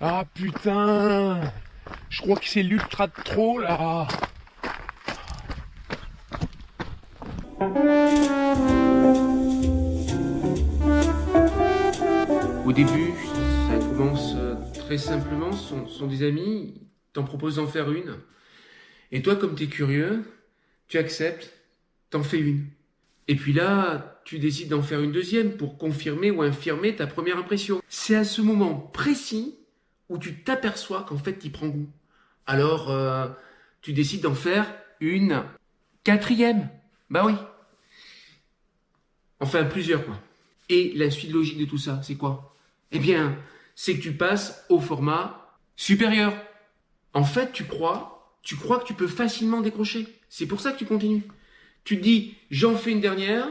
Ah putain, je crois que c'est l'ultra de trop là. Au début, ça commence très simplement, sont des amis, ils t'en proposent d'en faire une. Et toi, comme tu es curieux, tu acceptes, t'en fais une. Et puis là, tu décides d'en faire une deuxième pour confirmer ou infirmer ta première impression. C'est à ce moment précis où tu t'aperçois qu'en fait, tu prends goût. Alors, tu décides d'en faire une quatrième. Bah oui. Enfin, plusieurs, quoi. Et la suite logique de tout ça, c'est quoi? Eh bien, c'est que tu passes au format supérieur. En fait, tu crois que tu peux facilement décrocher. C'est pour ça que tu continues. Tu te dis, j'en fais une dernière,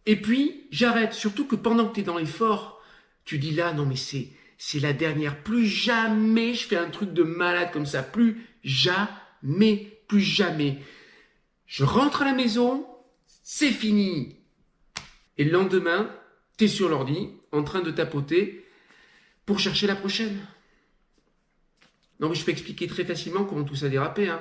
et puis j'arrête. Surtout que pendant que tu es dans l'effort, tu dis là, non mais c'est la dernière. Plus jamais je fais un truc de malade comme ça. Plus jamais, plus jamais. Je rentre à la maison, c'est fini. Et le lendemain, tu es sur l'ordi, en train de tapoter pour chercher la prochaine. Non mais je peux expliquer très facilement comment tout ça a dérapé.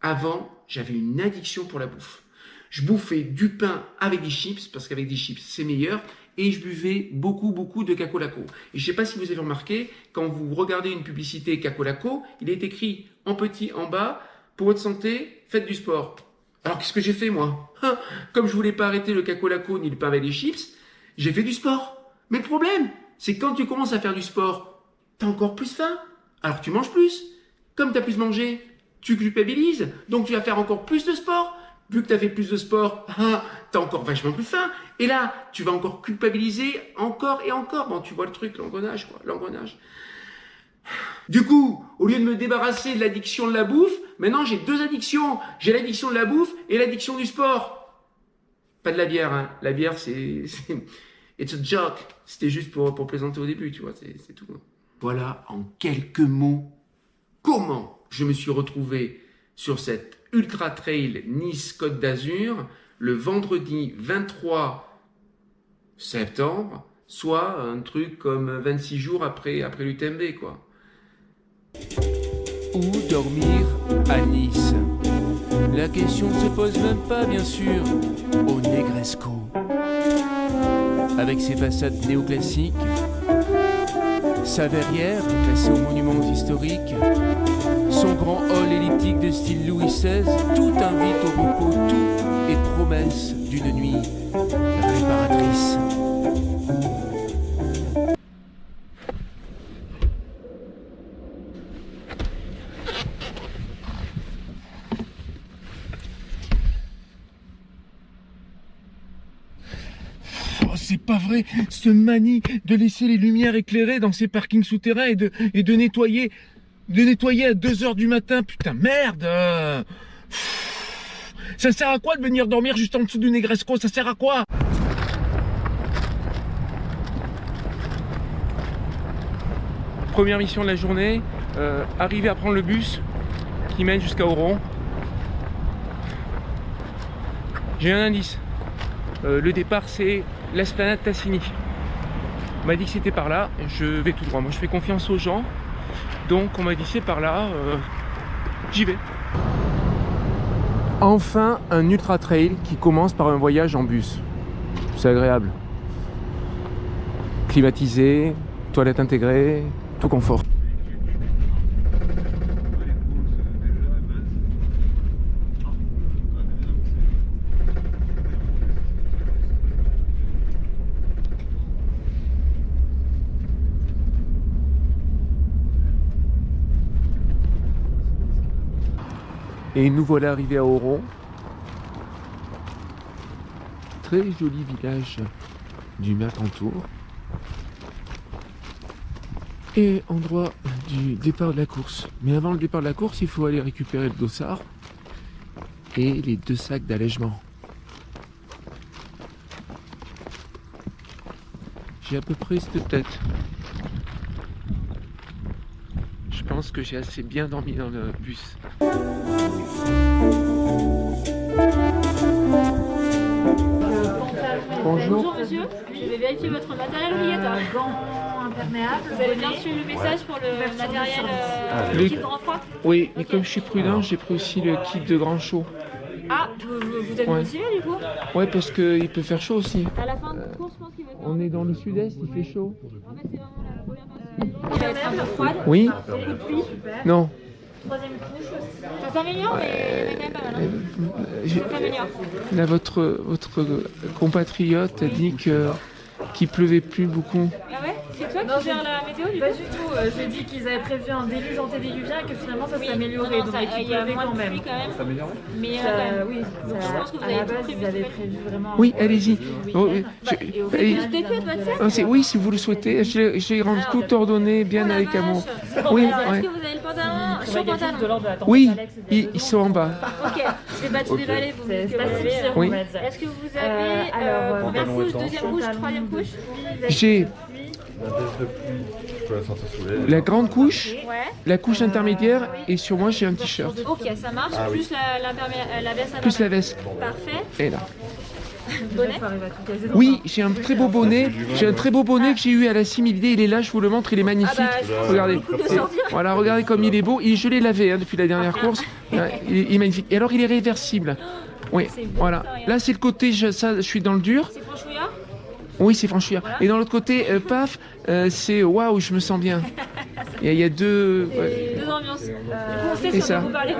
Avant, j'avais une addiction pour la bouffe. Je bouffais du pain avec des chips, parce qu'avec des chips, c'est meilleur, et je buvais beaucoup de Cacolaco. Et je ne sais pas si vous avez remarqué, quand vous regardez une publicité Cacolaco, il est écrit en petit en bas, pour votre santé, faites du sport. Alors qu'est-ce que j'ai fait moi? Comme je voulais pas arrêter le Cacolaco ni le pain avec des chips, j'ai fait du sport. Mais le problème, c'est que quand tu commences à faire du sport, tu as encore plus faim. Alors tu manges plus. Comme tu as plus mangé, tu culpabilises, donc tu vas faire encore plus de sport. Vu que tu as fait plus de sport, tu as encore vachement plus faim. Et là, tu vas encore culpabiliser encore et encore. Bon, tu vois le truc, l'engrenage, quoi, l'engrenage. Du coup, au lieu de me débarrasser de l'addiction de la bouffe, maintenant j'ai deux addictions. J'ai l'addiction de la bouffe et l'addiction du sport. Pas de la bière, hein. La bière, c'est it's a joke. C'était juste pour plaisanter au début, tu vois, c'est tout. Voilà, en quelques mots, comment je me suis retrouvé sur cette Ultra Trail Nice-Côte d'Azur le vendredi 23 septembre, soit un truc comme 26 jours après l'UTMB, quoi. Où dormir à Nice? La question ne se pose même pas, bien sûr, au Negresco. Avec ses façades néoclassiques, sa verrière, classée aux monuments historiques, son grand hall elliptique de style Louis XVI, tout invite au repos, tout est promesse d'une nuit réparatrice. Oh, c'est pas vrai, ce manie de laisser les lumières éclairées dans ces parkings souterrains et de nettoyer à 2 heures du matin, putain, merde. Ça sert à quoi de venir dormir juste en dessous du Negresco? Ça sert à quoi? Première mission de la journée, arriver à prendre le bus qui mène jusqu'à Oron. J'ai un indice. Le départ, c'est l'esplanade Tassigny. On m'a dit que c'était par là, je vais tout droit. Moi, je fais confiance aux gens. Donc, on m'a dit c'est par là, j'y vais. Enfin, un ultra trail qui commence par un voyage en bus. C'est agréable. Climatisé, toilette intégrée, tout confort. Et nous voilà arrivés à Oron. Très joli village du Mercantour. Et endroit du départ de la course. Mais avant le départ de la course, il faut aller récupérer le dossard et les 2 sacs d'allègement. J'ai à peu près cette tête. Je pense que j'ai assez bien dormi dans le bus. Bonjour. monsieur, je vais vérifier votre matériel obligatoire. Gants imperméables. Vous avez bien reçu le message pour le matériel Le- kit grand froid? Oui, et Ok. comme je suis prudent, j'ai pris aussi le kit de grand chaud. Ah, vous êtes Ouais. motivé du coup? Ouais, parce qu'il peut faire chaud aussi. À la fin de course, je pense qu'il va faire. On est dans le sud-est, il fait chaud. En fait, c'est vraiment la première partie. Il va être un peu froide. Oui? Beaucoup de pluie. Non. Troisième couche aussi. Ça s'améliore, mais il y en a quand même pas mal. Hein. Ça s'améliore. Là, votre compatriote a dit qu'il pleuvait plus beaucoup. Ah ouais? C'est toi qui gères la météo du Pas coup? du tout. J'ai dit qu'ils avaient prévu un déluge antédiluvien et que finalement ça s'est amélioré. Non, Donc ça, il il y a pleuvait moins quand de même. pluie quand même. Mais il y en a quand même. Oui, Donc, je pense que vous à avez la tout base prévu, ils avaient c'est prévu vraiment. Oui, allez-y. week-end. Oh, Et au allez. final, Je décode votre set? Ah, oui, si vous le souhaitez. J'ai rendu Alors, tout ordonné, bien Oh la avec amour. vache. Oui, Alors, ouais. est-ce que vous avez le pantalon? Chaud de pantalon. l'ordre de la tempête Oui, Alex, il y a deux ils ans. sont en bas. Ok, je vais pas tout déballer, vous me C'est dites que pas vous si avez. pire, Oui. on va dire. Est-ce que vous avez alors, première pantalon couche, étanche. deuxième couche, troisième couche? J'ai La veste de pluie, je peux la sortir sous l'aile. la grande couche, Ouais. la couche intermédiaire, et sur moi, j'ai un t-shirt. Ok, ça marche. Ah oui. Plus la veste à Plus la veste. Parfait. Et là. Bonnet. Ça arrive à tout caser. Oui, j'ai un très beau bonnet. J'ai un très beau bonnet que j'ai eu à la similité. Il est là, je vous le montre, il est Ah magnifique. bah, je pense Regardez. beaucoup de le sortir. Voilà, regardez comme il est beau. Et je l'ai lavé depuis la dernière course. Il est magnifique. Et alors, il est réversible. Oui, C'est beau, voilà. ça, regarde. Là, c'est le côté, je suis dans le dur. C'est franchouillard? Oui, c'est franchir. Voilà. Et dans l'autre côté, paf, c'est waouh, je me sens bien. Il y a deux. Ouais. Deux ambiances. Du coup, on sait Et si on ça. peut vous parler.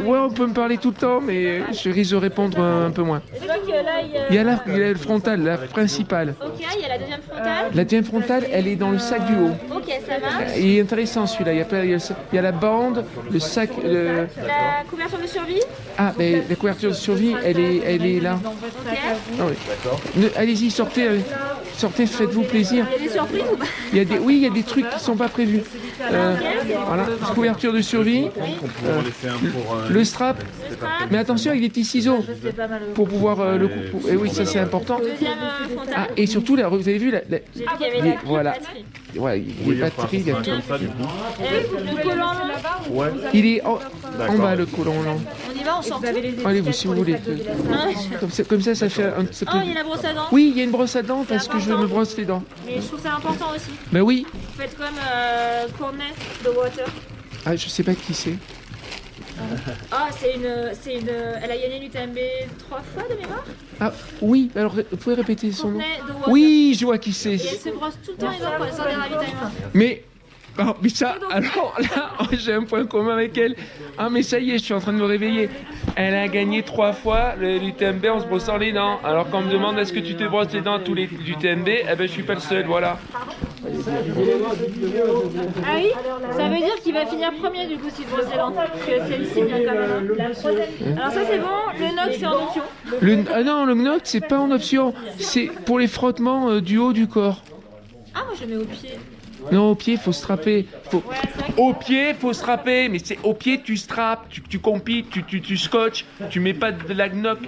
Ouais, on peut me parler tout le temps, mais je risque de répondre un peu moins. Je vois que là, Il y a le frontal, la principale. Ok, il y a la deuxième frontale. La deuxième frontale, elle est dans le sac du haut. Ok, ça marche. Il est intéressant celui-là. Il y a la bande, le sac. La couverture de survie. Ah, mais la couverture de survie, elle est là. Ok. Ah oui. Allez-y, sortez, faites-vous plaisir. Il y a des surprises ou pas? Oui, il y a des trucs qui sont pas prévus. Voilà, couverture de survie, On pourrait en laisser un pour le strap. Le strap. Mais attention avec des petits ciseaux C'est pas mal. pour pouvoir le couper. Et oui, ça c'est important. Deuxième Ah, frontale. et surtout, là, vous avez vu, J'ai vu qu'il y avait la voilà. batterie. Ouais, Oui, les enfin, batteries, il y a tout. comme ça du coup. Et le collant long. Ouais. Il est en D'accord. bas le colon long. On y va, on sort tout. Allez-vous si vous voulez. Comme ça fait un. ça Oh, peut- il y a la brosse à dents. Oui, il y a une brosse à dents parce que je me brosse les dents. Mais je trouve ça important aussi. Ben oui. Vous faites comme Courtney de Water. Ah, je sais pas qui c'est. Ah, c'est une. Elle a gagné l'UTMB 3 fois de mémoire. Ah oui, alors vous pouvez répéter son nom. Courtney de Water. Oui, je vois qui c'est. Et elle se brosse tout le temps les dents pour les sortir des ravitaillements. Mais, mais ça, alors là, j'ai un point commun avec elle. Ah, mais ça y est, je suis en train de me réveiller. Elle a gagné 3 fois l'UTMB en se brossant les dents. Alors quand on me demande est-ce que tu te brosses les dents à tous les UTMB, eh ben je suis pas le seul, voilà. Ah oui? Ça veut dire qu'il va finir premier du coup s'il se brosse les dents. Parce que c'est le signe quand même. Alors ça c'est bon, le Nox c'est en option. Ah non, le Gnoc, c'est pas en option. C'est pour les frottements du haut du corps. Ah moi je le mets au pied. Non, au pied, faut strapper. Ouais, c'est vrai que- Au pied, faut strapper. Mais c'est au pied, tu strappes, tu compites, tu scotches, tu mets pas de la Gnoc.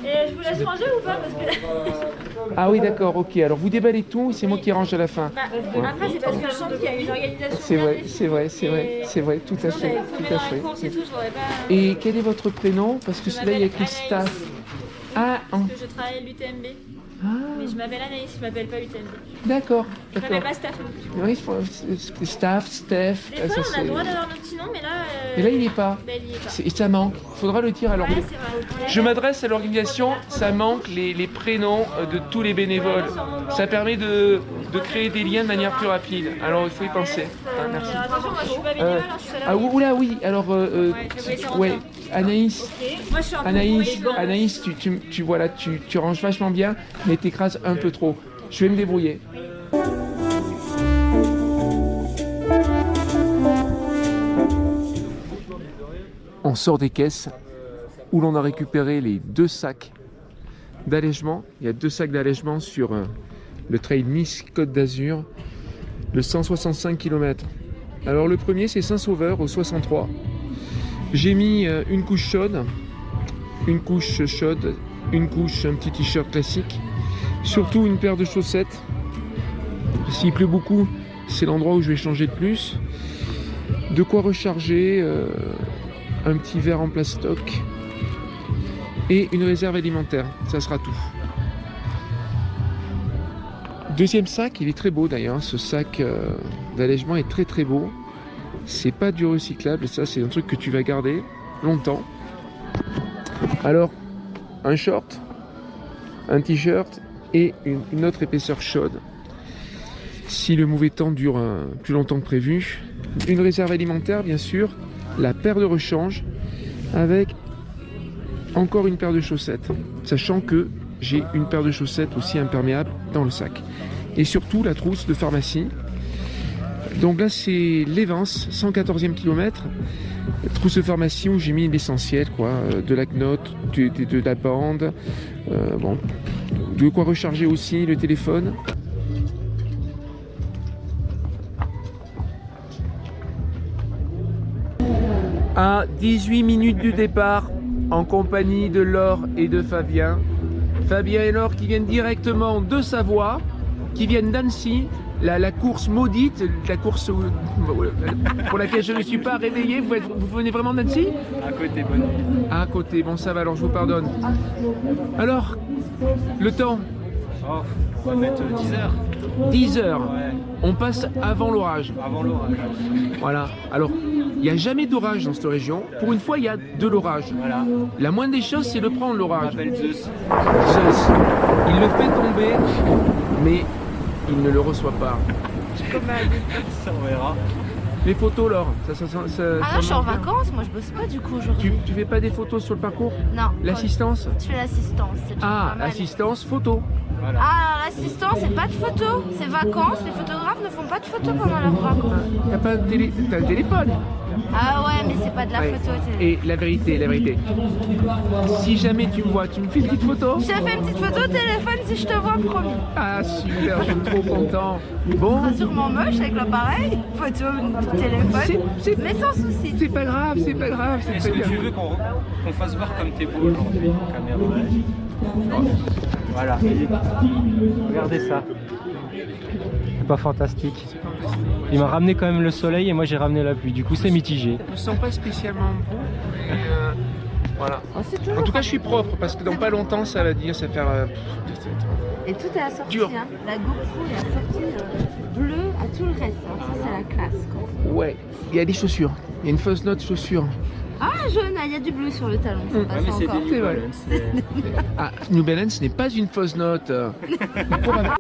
Et je vous laisse ranger ou pas? Parce que Ah oui, d'accord, ok. Alors vous déballez tout et c'est moi qui range à la fin. bah, après c'est parce que je sens qu'il y a une organisation. C'est bien vrai, définie. c'est vrai, c'est vrai, Et c'est vrai, tout à sinon, fait, j'avais tout paumé à dans la fait. course et tout, je n'aurais pas. Et quel est votre prénom? Parce que Je celui-là, il y a écrit m'appelle staff. Ah, Parce que je travaille à l'UTMB. ah, Mais je m'appelle Anaïs, je m'appelle pas UTMB. d'accord, Je m'appelle d'accord. pas Staff non plus. Oui, staff, Steph. Des fois on a le droit d'avoir notre petit nom, mais là. Et là, il n'y est pas. Bah, il y est pas. Et ça manque. Faudra le dire alors. Ouais, c'est vrai. Je m'adresse à l'organisation, ça manque les prénoms de tous les bénévoles. Ça permet de créer des liens de manière plus rapide. Alors il faut y penser. Ah, merci. Alors, attention, moi je suis pas bénévole, hein, je suis Ah salariée. oula oui, alors ouais, Anaïs, Moi je suis un peu Anaïs, bourrée. Anaïs, voilà, tu ranges vachement bien, mais t'écrases un peu trop. Je vais me débrouiller. On sort des caisses où l'on a récupéré les 2 sacs d'allègement. Il y a 2 sacs d'allègement sur le trail Nice-Côte d'Azur, le 165 km. Alors le premier c'est Saint-Sauveur au 63. J'ai mis une couche chaude, un petit t-shirt classique, surtout une paire de chaussettes. S'il pleut beaucoup, c'est l'endroit où je vais changer le plus. De quoi recharger, un petit verre en plastoc et une réserve alimentaire. Ça sera tout. Deuxième sac, il est très beau d'ailleurs. Ce sac d'allègement est très très beau. C'est pas du recyclable, ça c'est un truc que tu vas garder longtemps. Alors, un short, un t-shirt et une autre épaisseur chaude. Si le mauvais temps dure plus longtemps que prévu. Une réserve alimentaire bien sûr, la paire de rechange avec encore une paire de chaussettes. Sachant que j'ai une paire de chaussettes aussi imperméable dans le sac. Et surtout la trousse de pharmacie. Donc là c'est l'Evans, 114e kilomètre. Trousse de pharmacie où j'ai mis l'essentiel, quoi, de la knotte, de la bande, bon, de quoi recharger aussi le téléphone. À 18 minutes du départ, en compagnie de Laure et de Fabien. Fabien et Laure qui viennent directement de Savoie, qui viennent d'Annecy. La course maudite, la course pour laquelle je ne suis pas réveillé. Vous venez vraiment d'Annecy? À côté, bonne nuit. À côté, bon ça va, alors je vous pardonne. Alors, le temps? Oh, on va mettre 10 heures. 10 heures. Ouais. On passe avant l'orage. Avant l'orage. Voilà, alors, il n'y a jamais d'orage dans cette région. Pour une fois, il y a de l'orage. Voilà. La moindre des choses, c'est de prendre On l'orage. appelle Zeus. Zeus, il le fait tomber, mais il ne le reçoit pas. Ça, on verra. Les photos, Laure, ça Ah non, je suis en vacances, moi je bosse pas du coup aujourd'hui. Tu fais pas des photos sur le parcours? Non. L'assistance? Je fais l'assistance, c'est déjà Ah, pas mal. assistance photo. Voilà. Ah, l'assistance, c'est pas de photos, c'est vacances. Les photographes ne font pas de photos pendant leurs vacances. T'as pas de télé... T'as le téléphone? Ah ouais, mais c'est pas de la Ouais. photo. Et la vérité, si jamais tu me vois, tu me fais une petite photo? Je te fais une petite photo téléphone si je te vois, promis. Ah super, je suis trop content. Bon, Pas sûrement moche avec l'appareil, photo, téléphone, c'est mais sans souci. c'est pas grave, c'est pas grave, c'est Est-ce très que tu bien. veux qu'on fasse voir comme t'es beau aujourd'hui en caméra? Voilà. Regardez ça. C'est pas fantastique. Il m'a ramené quand même le soleil et moi j'ai ramené la pluie. Du coup c'est mitigé. Je me sens pas spécialement beau, mais voilà. En tout cas, je suis propre parce que dans pas longtemps, ça va dire, ça va faire. Et tout est assorti, Dur. hein. La GoPro est assortie bleue à tout le reste. Hein. Ça, c'est la classe, quoi. Ouais, il y a des chaussures. Il y a une fausse note chaussures. Ah, jaune, il y a du bleu sur le talon. Ça Ouais, passe mais c'est encore. des C'est New vrai. Balance. Ah, New Balance n'est pas une fausse note. Pour un-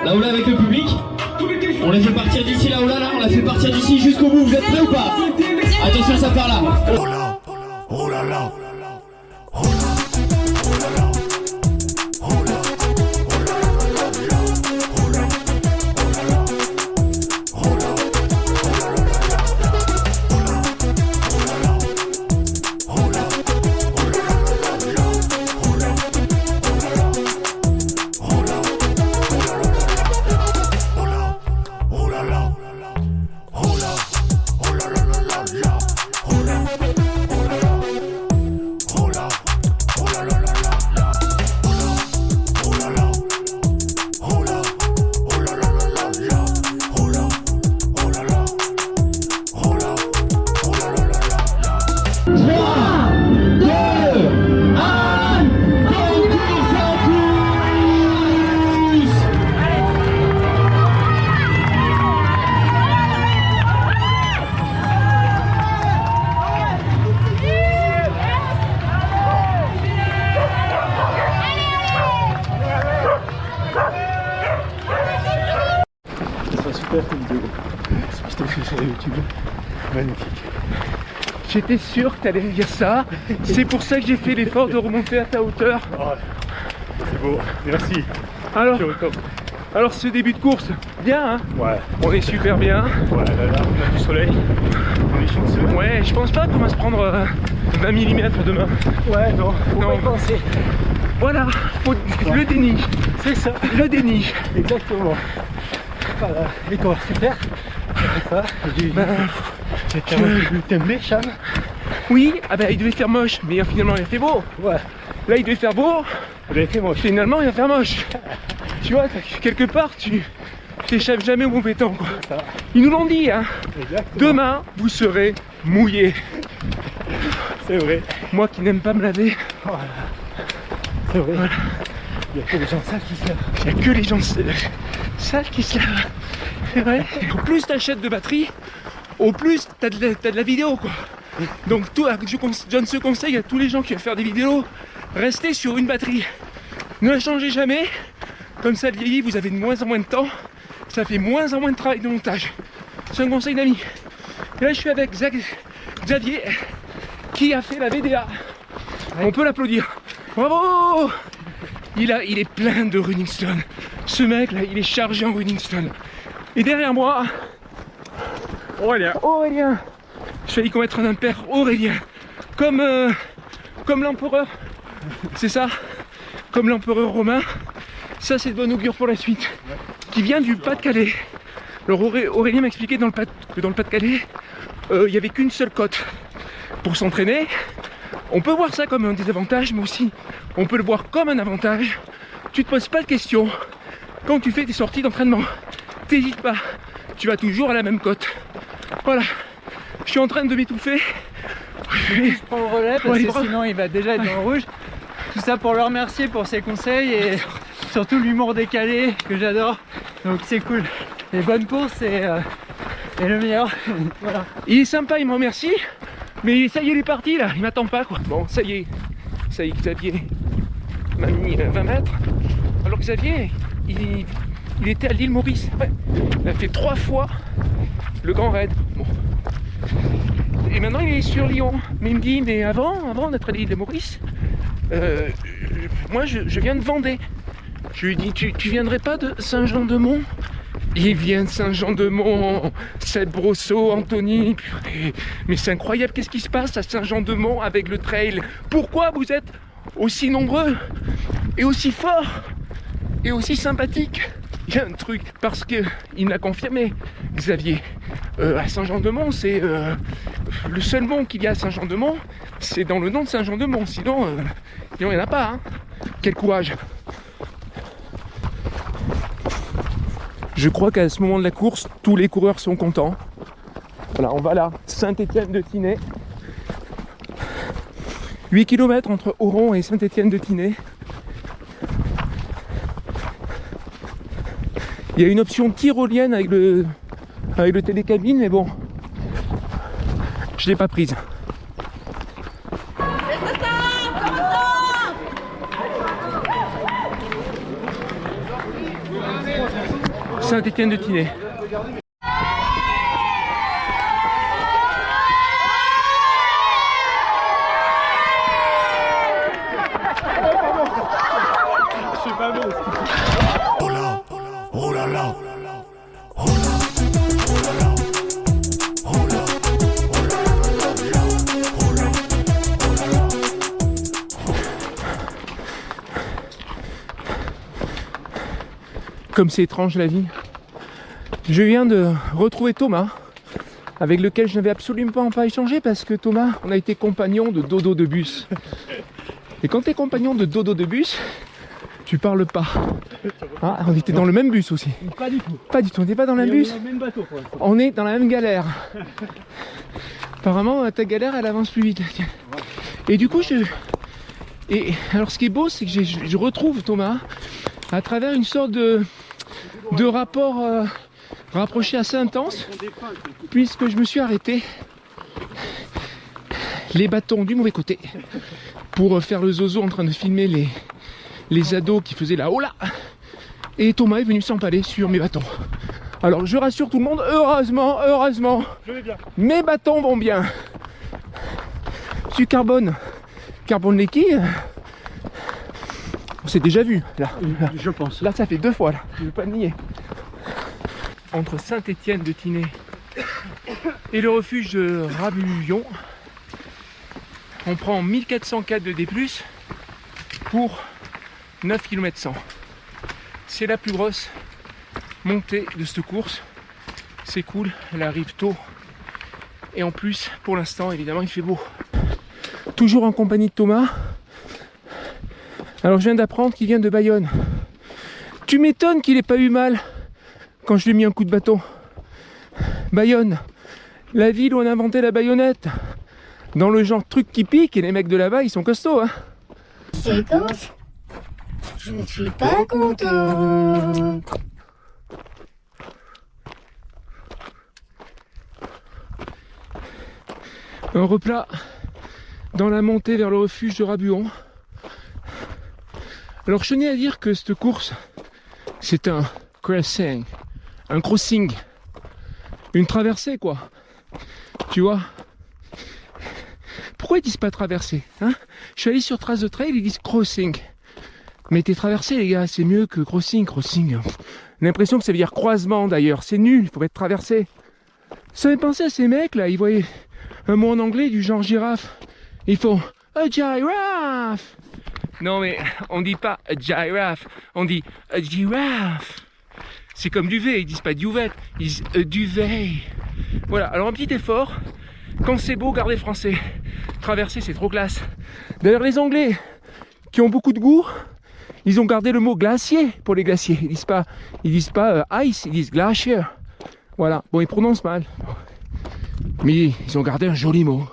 Laola avec le public. On les fait partir d'ici, Laola là, on la fait partir d'ici jusqu'au bout. Vous êtes prêts ou pas? Attention, ça part là. Oh là, oh là là, oh là, oh là là, oh là, oh là là, oh là, oh là là, oh là, oh là là, Magnifique. J'étais sûr que tu allais me dire ça. C'est pour ça que j'ai fait l'effort de remonter à ta hauteur. C'est beau, merci. Alors ce début de course, bien hein? Ouais, On est super bien. ouais, là, on a du soleil. On est chanceux. Ouais, je pense pas qu'on va se prendre 20 mm demain. Ouais, non, faut Non. pas y penser. Voilà, le déni. C'est ça. Le déni. Exactement. Voilà. Et toi, super. Ça, t'aimes les Cham? Oui, ah bah il devait faire moche, mais finalement il a fait beau. Ouais. Là il devait faire beau, Il avait fait moche. finalement il va faire moche. Tu vois, quelque part tu t'échappes jamais au mauvais temps quoi. Ils nous l'ont dit hein. Exactement. Demain vous serez mouillés. C'est vrai. Moi qui n'aime pas me laver. Voilà. C'est vrai. Voilà. Il y a que les gens sales qui se lavent. Il n'y a que les gens sales qui se lavent. C'est vrai. Au plus t'achètes de batterie, au plus t'as de la vidéo quoi. Donc je donne ce conseil à tous les gens qui veulent faire des vidéos. Restez sur une batterie. Ne la changez jamais. Comme ça, le vieillit, vous avez de moins en moins de temps. Ça fait moins en moins de travail de montage. C'est un conseil d'ami. Et là, je suis avec Xavier qui a fait la VDA. On peut l'applaudir. Bravo! Il est plein de running stone. Ce mec là, il est chargé en running stone. Et derrière moi, Aurélien. Je failli commettre un impair. Aurélien. Comme l'empereur. C'est ça? Comme l'empereur romain. Ça, c'est de bon augure pour la suite. Qui vient du Pas-de-Calais. Alors Aurélien m'a expliqué que dans le Pas-de-Calais, il n'y avait qu'une seule côte pour s'entraîner. On peut voir ça comme un désavantage, mais aussi on peut le voir comme un avantage. Tu te poses pas de questions quand tu fais tes sorties d'entraînement. T'hésites pas, tu vas toujours à la même côte. Voilà, je suis en train de m'étouffer. Je prends le relais parce que sinon il va déjà être dans le rouge. Tout ça pour le remercier pour ses conseils et surtout l'humour décalé que j'adore. Donc c'est cool. Les bonnes courses et le meilleur. Voilà. Il est sympa, il me remercie. Mais ça y est, il est parti là, il m'attend pas quoi. Bon, ça y est, Xavier m'a mis 20 mètres. Alors Xavier, il était à l'île Maurice. Ouais. Il a fait 3 fois le Grand Raid. Bon. Et maintenant il est sur Lyon. Mais il me dit, mais avant d'être à l'île de Maurice, moi je viens de Vendée. Je lui dis, tu viendrais pas de Saint-Jean-de-Mont? Il vient de Saint-Jean-de-Mont, Seth Brosseau, Anthony. Mais c'est incroyable, qu'est-ce qui se passe à Saint-Jean-de-Mont avec le trail? Pourquoi vous êtes aussi nombreux et aussi forts et aussi sympathiques? Il y a un truc, parce qu'il me l'a confirmé, Xavier. À Saint-Jean-de-Mont, c'est le seul mont qu'il y a à Saint-Jean-de-Mont, c'est dans le nom de Saint-Jean-de-Mont. Sinon, il n'y en a pas. Hein. Quel courage! Je crois qu'à ce moment de la course, tous les coureurs sont contents. Voilà, on va là, Saint-Étienne-de-Tinée. 8 km entre Oron et Saint-Étienne-de-Tinée. Il y a une option tyrolienne avec le télécabine, mais bon, je ne l'ai pas prise. Saint-Étienne-de-Tinée. C'est pas beau. Oh là, oh là là, oh là, oh là là, oh là, oh là, oh là. Comme c'est étrange la vie. Je viens de retrouver Thomas, avec lequel je n'avais absolument pas échangé parce que Thomas, on a été compagnons de dodo de bus. Et quand tu es compagnon de dodo de bus, tu parles pas. Ah, on était dans le même bus aussi. Pas du tout. Pas du tout, on n'était pas dans le même bus. On est dans le même bateau pour l'instant. On est dans la même galère. Apparemment, ta galère, elle avance plus vite. Et du coup, alors ce qui est beau, c'est que je retrouve Thomas à travers une sorte de rapport rapproché assez intense, puisque je me suis arrêté les bâtons du mauvais côté pour faire le zozo en train de filmer les ados qui faisaient la hola, et Thomas est venu s'empaler sur mes bâtons. Alors je rassure tout le monde, heureusement, Je vais bien. mes bâtons vont bien. Sur carbone l'équille, on s'est déjà vu là. Je pense. Là ça fait 2 fois là, je vais pas le nier. Entre Saint-Étienne-de-Tinée et le refuge de Rabuillon, on prend 1404 de D+, pour 9 km 100. C'est la plus grosse montée de cette course. C'est cool, elle arrive tôt. Et en plus, pour l'instant, évidemment, il fait beau. Toujours en compagnie de Thomas. Alors je viens d'apprendre qu'il vient de Bayonne. Tu m'étonnes qu'il ait pas eu mal quand je lui ai mis un coup de bâton. Bayonne, la ville où on a inventé la baïonnette. Dans le genre truc qui pique, et les mecs de là-bas, ils sont costauds, hein. C'est comme ça. Je ne suis pas content. Un replat dans la montée vers le refuge de Rabuon. Alors je tenais à dire que cette course, c'est un crossing, une traversée quoi. Tu vois? Pourquoi ils disent pas traversée, hein? Je suis allé sur Trace de Trail, ils disent crossing. Mais t'es traversé les gars, c'est mieux que crossing. J'ai l'impression que ça veut dire croisement d'ailleurs, c'est nul, il faut être traversé. Ça me fait penser à ces mecs là, ils voyaient un mot en anglais du genre girafe. Ils font a giraffe. Non mais on dit pas a giraffe, on dit a giraffe. C'est comme duvet, ils disent pas duvet, ils disent duvet. Voilà, alors un petit effort. Quand c'est beau, gardez français. Traverser, c'est trop classe. D'ailleurs, les Anglais, qui ont beaucoup de goût, ils ont gardé le mot glacier pour les glaciers. Ils disent pas ice, ils disent glacier. Voilà, bon, ils prononcent mal. Mais ils ont gardé un joli mot.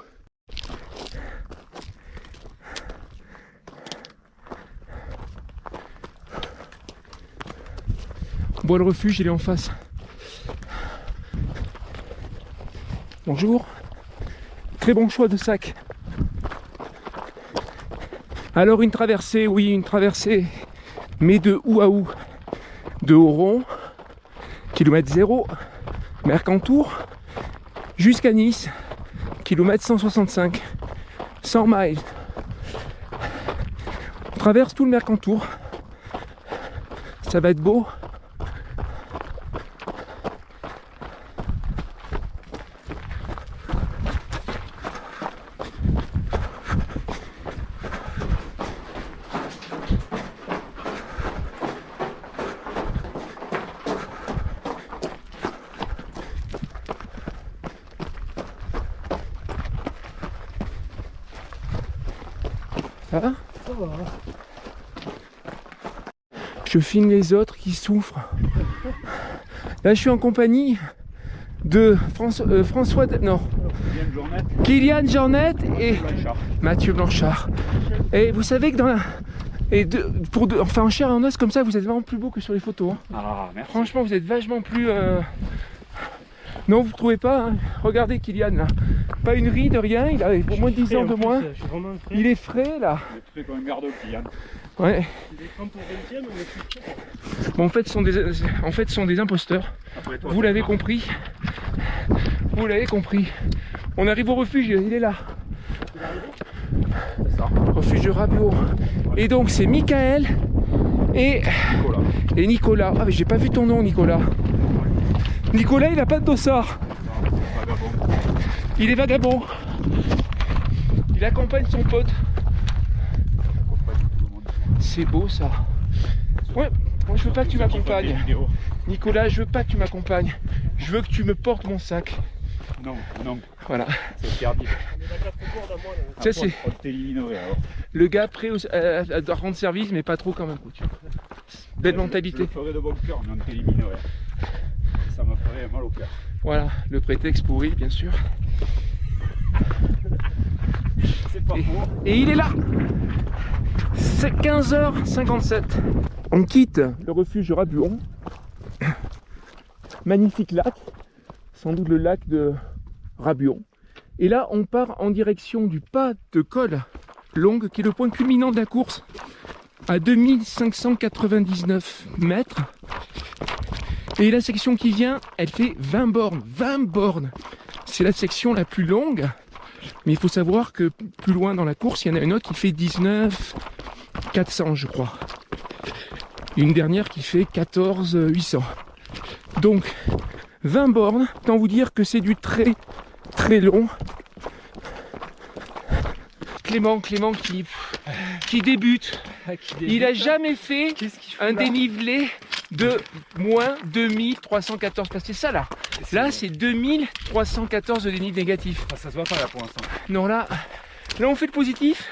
Bon, le refuge, il est en face. Bonjour. Très bon choix de sac. Alors une traversée, oui, une traversée, mais de où à où? De Oron, kilomètre 0, Mercantour, jusqu'à Nice, kilomètre 165, 100 miles. On traverse tout le Mercantour. Ça va être beau. Ça va ? Je filme les autres qui souffrent. Là, je suis en compagnie de Kylian Jornet et Mathieu Blanchard. Et vous savez que dans la... enfin en chair et en os comme ça, vous êtes vraiment plus beau que sur les photos. Hein. Ah, merci. Franchement, vous êtes vachement plus... Non, vous ne trouvez pas, hein. Regardez Kylian là. Pas une ride, rien, il a au moins 10 ans de moins. Il est frais là. Il est frais comme un garde Kylian. Ouais. Il est 30 pour 20e, on est plus... Bon, en fait, ce sont des imposteurs. Après, toi, vous l'avez compris. Vous l'avez compris. On arrive au refuge, il est là. C'est ça. Refuge de Rabuon. Et donc c'est Michael et Nicolas. Ah mais j'ai pas vu ton nom Nicolas. Nicolas il a pas de dossard. Il est vagabond. Il accompagne son pote. C'est beau ça. Ouais, moi je veux pas que tu m'accompagnes. Nicolas, je veux pas que tu m'accompagnes. Je veux que tu me portes mon sac. Non, non. Voilà. C'est interdit. Ça c'est le gars prêt à rendre service mais pas trop quand même. Belle mentalité. Je le ferai de bon cœur mais on t'éliminerait. Ça me ferait mal au cœur. Voilà, le prétexte pourri bien sûr. C'est pas faux. Et il est là. C'est 15h57. On quitte le refuge de Rabuon. Magnifique lac. Sans doute le lac de Rabuon. Et là, on part en direction du pas de col longue, qui est le point culminant de la course, à 2599 mètres. Et la section qui vient, elle fait 20 bornes. 20 bornes. C'est la section la plus longue. Mais il faut savoir que plus loin dans la course, il y en a une autre qui fait 19 400, je crois. Une dernière qui fait 14 800. Donc, 20 bornes, tant vous dire que c'est du très très long. Clément qui débute Il a jamais fait un dénivelé de moins 2314. Parce que c'est ça là. Là, c'est 2314 de dénivelé négatif. Ça se voit pas là pour l'instant. Non, là on fait le positif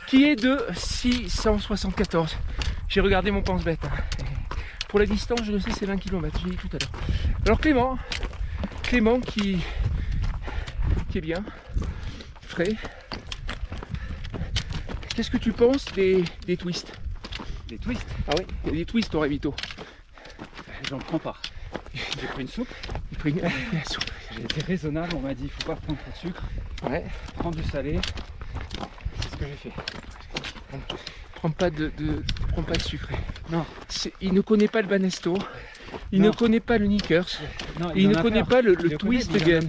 qui est de 674. J'ai regardé mon pense-bête. Pour la distance, je le sais, c'est 20 km, j'ai dit tout à l'heure. Alors Clément qui est bien, frais. Qu'est-ce que tu penses des twists? Des twists? Ah oui, il y a des twists au ravito. J'en prends pas. J'ai pris une soupe. J'ai pris une soupe. J'ai été raisonnable, on m'a dit faut pas prendre trop de sucre. Ouais. Prends du salé. C'est ce que j'ai fait. Prends pas de sucré. Non. Il ne connaît pas le Banesto. Il ne connaît pas le Knickers. Non, il ne connaît pas le twist again.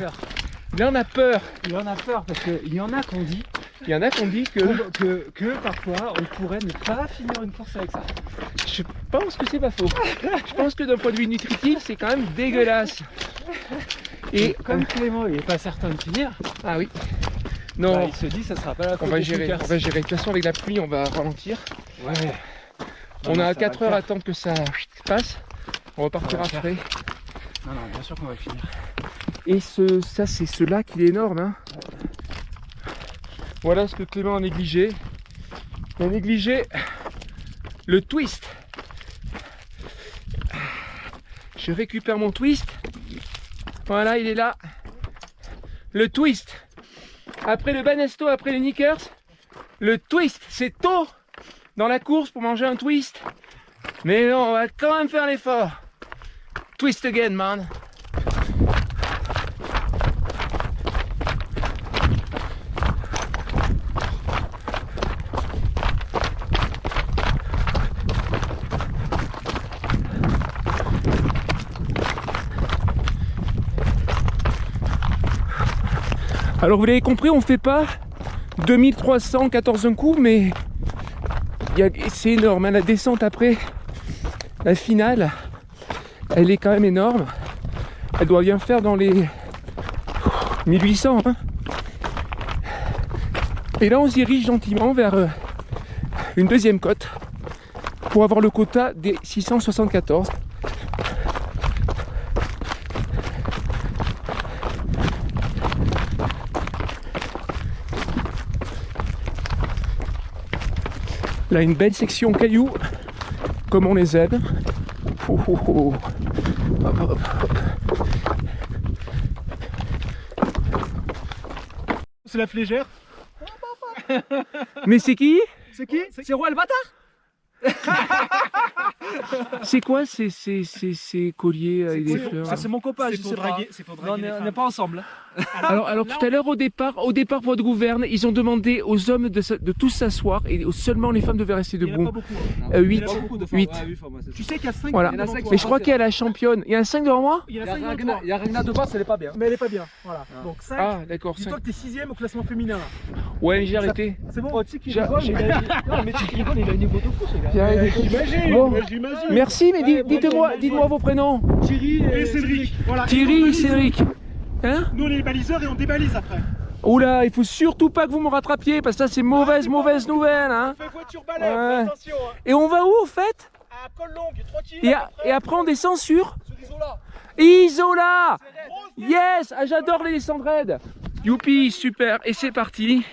Il en a peur. Il en a peur parce qu'il y en a qu'on dit. Il y en a qu'on dit que parfois on pourrait ne pas finir une course avec ça. Je pense que c'est pas faux. Je pense que d'un point de vue nutritif, c'est quand même dégueulasse. Et comme Clément, il est pas certain de finir. Ah oui. Non. Bah, il se dit ça sera pas la faute. On va gérer. De toute façon, avec la pluie, on va ralentir. Ouais. On a 4 heures à attendre que ça passe. On repartira frais. Non, bien sûr qu'on va le finir. Et ça, c'est ce lac, il est énorme. Hein. Voilà ce que Clément a négligé. Il a négligé le twist. Je récupère mon twist. Voilà, il est là. Le twist. Après le Banesto, après les Knickers, le twist. C'est tôt dans la course pour manger un twist. Mais non, on va quand même faire l'effort. Twist again, man. Alors vous l'avez compris, on ne fait pas 2314 d'un coup, mais c'est énorme, hein, la descente après la finale, elle est quand même énorme. Elle doit bien faire dans les 1800. Hein. Et là on se dirige gentiment vers une deuxième côte pour avoir le quota des 674. Là, une belle section cailloux, comme on les aime. Oh, oh, oh. Hop, hop, hop. C'est la flégère. Mais c'est qui? C'est qui? C'est Roi le bâtard. C'est quoi ces colliers avec des fleurs? Ah, c'est mon copain, je sais pas. On n'est pas ensemble. Alors tout à l'heure au départ votre gouverne, ils ont demandé aux hommes de tous s'asseoir et seulement les femmes devaient rester debout. 8. Tu sais qu'il y a 5 voilà. Mais je crois qu'il y a la championne. Il y en a 5 devant moi? Il y a Ragna devant, elle est pas bien. Mais elle est pas bien. Voilà. Donc 5. Ah d'accord. Dis-toi que t'es 6ème au classement féminin là. Ouais, mais j'ai arrêté. C'est bon. Tu sais qu'il rigole, non mais tu sais qu'il rigole, il a un niveau de fou ce gars. J'imagine. Merci, mais dites-moi vos prénoms. Thierry et Cédric. Voilà. Thierry et Cédric. Hein? Nous on est les baliseurs et on débalise après. Oula, il faut surtout pas que vous me rattrapiez parce que ça c'est mauvaise nouvelle. Hein? On fait voiture balai, attention. Hein. Et on va où au fait? À Col-Longue, 3 km. Et après on descend sur Isola. Isola. Yes, ah, j'adore les descentes raides. Youpi, super. Et c'est parti.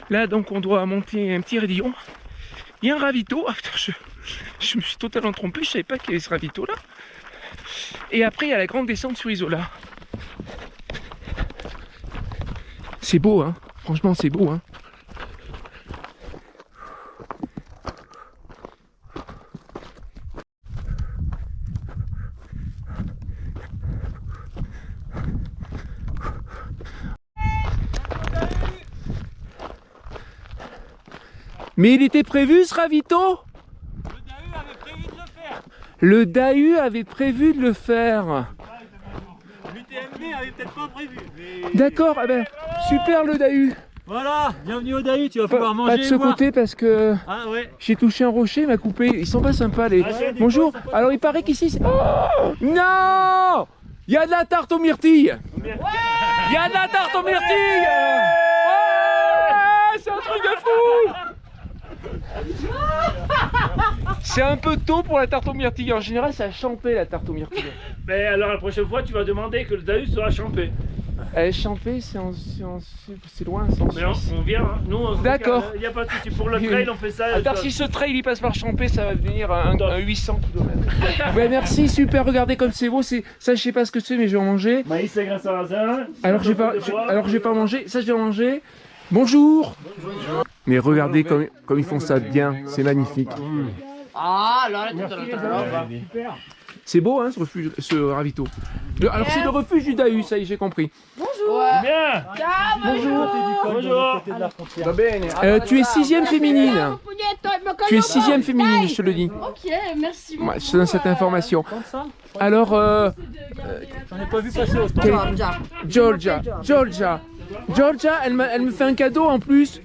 Là donc on doit monter un petit raidillon. Il y a un ravito. Ah, putain, je me suis totalement trompé, je savais pas qu'il y avait ce ravito là. Et après il y a la grande descente sur Isola. C'est beau hein, franchement c'est beau hein. Mais il était prévu ce ravito? Le DAU avait prévu de le faire. L'UTMB avait peut-être pas prévu. Mais... D'accord, eh ben, super le DAU. Voilà, bienvenue au DAU, tu vas pouvoir manger. Pas de ce côté parce que ouais. J'ai touché un rocher, il m'a coupé. Ils sont pas sympas les. Bonjour. Alors il paraît qu'ici. Oh non, il y a de la tarte aux myrtilles. Il y a de la tarte aux myrtilles. c'est un truc de fou. C'est un peu tôt pour la tarte aux myrtilles. En général, ça a champé la tarte aux myrtilles. Mais alors la prochaine fois, tu vas demander que le Dahus soit champé. Champé, c'est loin, c'est en Mais on vient, hein. Nous on se d'accord. Il n'y a pas de souci. Pour le trail, on fait ça. Alors si ce trail il passe par Champé, ça va devenir un 800 km. Ouais, merci, super, regardez comme c'est beau. Ça, je sais pas ce que c'est, mais je vais en manger. Maïs et grain sarrasin. Alors je vais pas manger, ça je vais en manger. Bonjour. Bonjour. Mais regardez comme ils font ça bien, c'est magnifique. Ah, là, super. C'est beau, hein, ce ravito. Alors c'est le refuge du Dahus, ça y est, j'ai compris. Bonjour. Bien. Bonjour. Bonjour. Tu es 6e féminine. Tu es 6e féminine, je te le dis. Ok, merci beaucoup. Ouais, je te donne cette information. Alors, j'en ai pas vu passer autant. Georgia, elle me fait un cadeau en plus.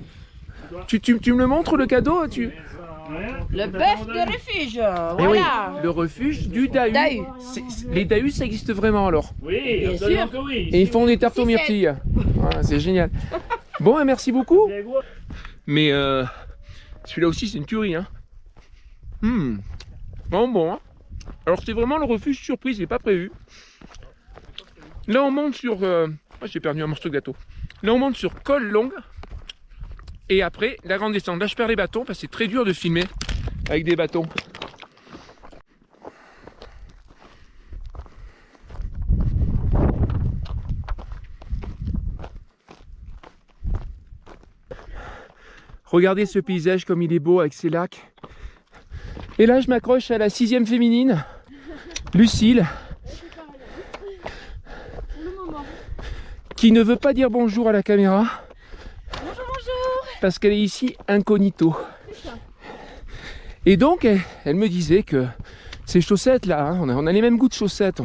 Tu me le montres le cadeau Le bœuf de refuge, voilà. Eh oui, le refuge du Dahus. Les Dahus, ça existe vraiment alors? Oui, absolument que oui. Et ils font des tartes aux myrtilles. Voilà, c'est génial. Bon, merci beaucoup. Mais celui-là aussi, c'est une tuerie. Hein. Bon, hein. Alors c'est vraiment le refuge surprise, il n'est pas prévu. Là, on monte sur... j'ai perdu un morceau de gâteau. Là, on monte sur Col Longue. Et après, la grande descente. Là, je perds les bâtons parce que c'est très dur de filmer avec des bâtons. Regardez ce paysage comme il est beau avec ces lacs. Et là, je m'accroche à la 6e féminine, Lucille, qui ne veut pas dire bonjour à la caméra. Parce qu'elle est ici incognito. Et donc elle me disait que ces chaussettes là, hein, on a les mêmes goûts de chaussettes.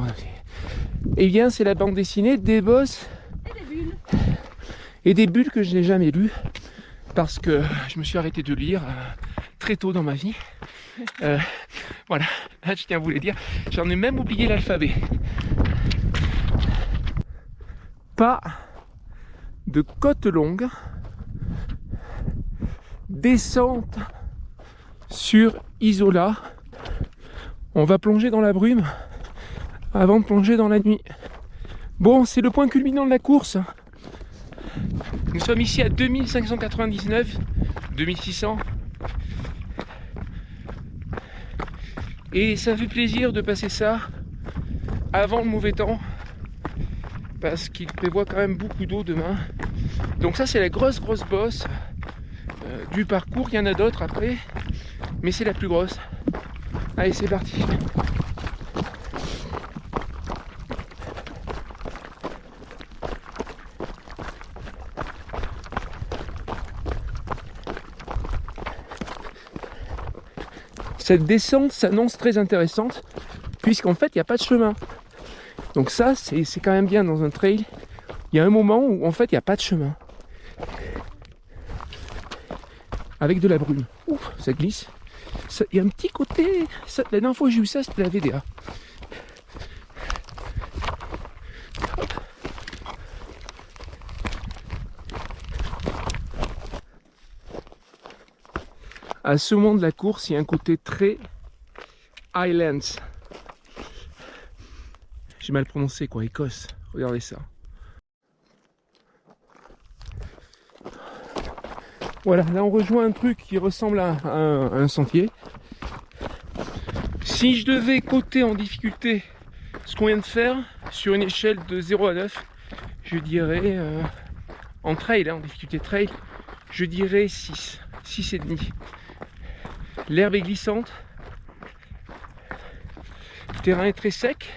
Et bien c'est la bande dessinée des bosses et des bulles que je n'ai jamais lues. Parce que je me suis arrêté de lire très tôt dans ma vie. Voilà, là, je tiens à vous le dire. J'en ai même oublié l'alphabet. Pas de côte longue. Descente sur Isola. On va plonger dans la brume avant de plonger dans la nuit. Bon, c'est le point culminant de la course. Nous sommes ici à 2599, 2600. Et ça fait plaisir de passer ça avant le mauvais temps. Parce qu'il prévoit quand même beaucoup d'eau demain. Donc ça c'est la grosse bosse du parcours. Il y en a d'autres après, mais c'est la plus grosse. Allez, c'est parti. Cette descente s'annonce très intéressante puisqu'en fait il n'y a pas de chemin. Donc ça c'est quand même bien dans un trail. Il y a un moment où en fait il n'y a pas de chemin. Avec de la brume. Ouf, ça glisse. Il y a un petit côté... la dernière fois que j'ai eu ça, c'était la VDA. À ce moment de la course, il y a un côté très Highlands. J'ai mal prononcé quoi, Écosse. Regardez ça. Voilà, là on rejoint un truc qui ressemble à un sentier. Si je devais coter en difficulté ce qu'on vient de faire sur une échelle de 0 à 9, je dirais en trail, en difficulté trail, je dirais 6, 6,5. L'herbe est glissante, le terrain est très sec.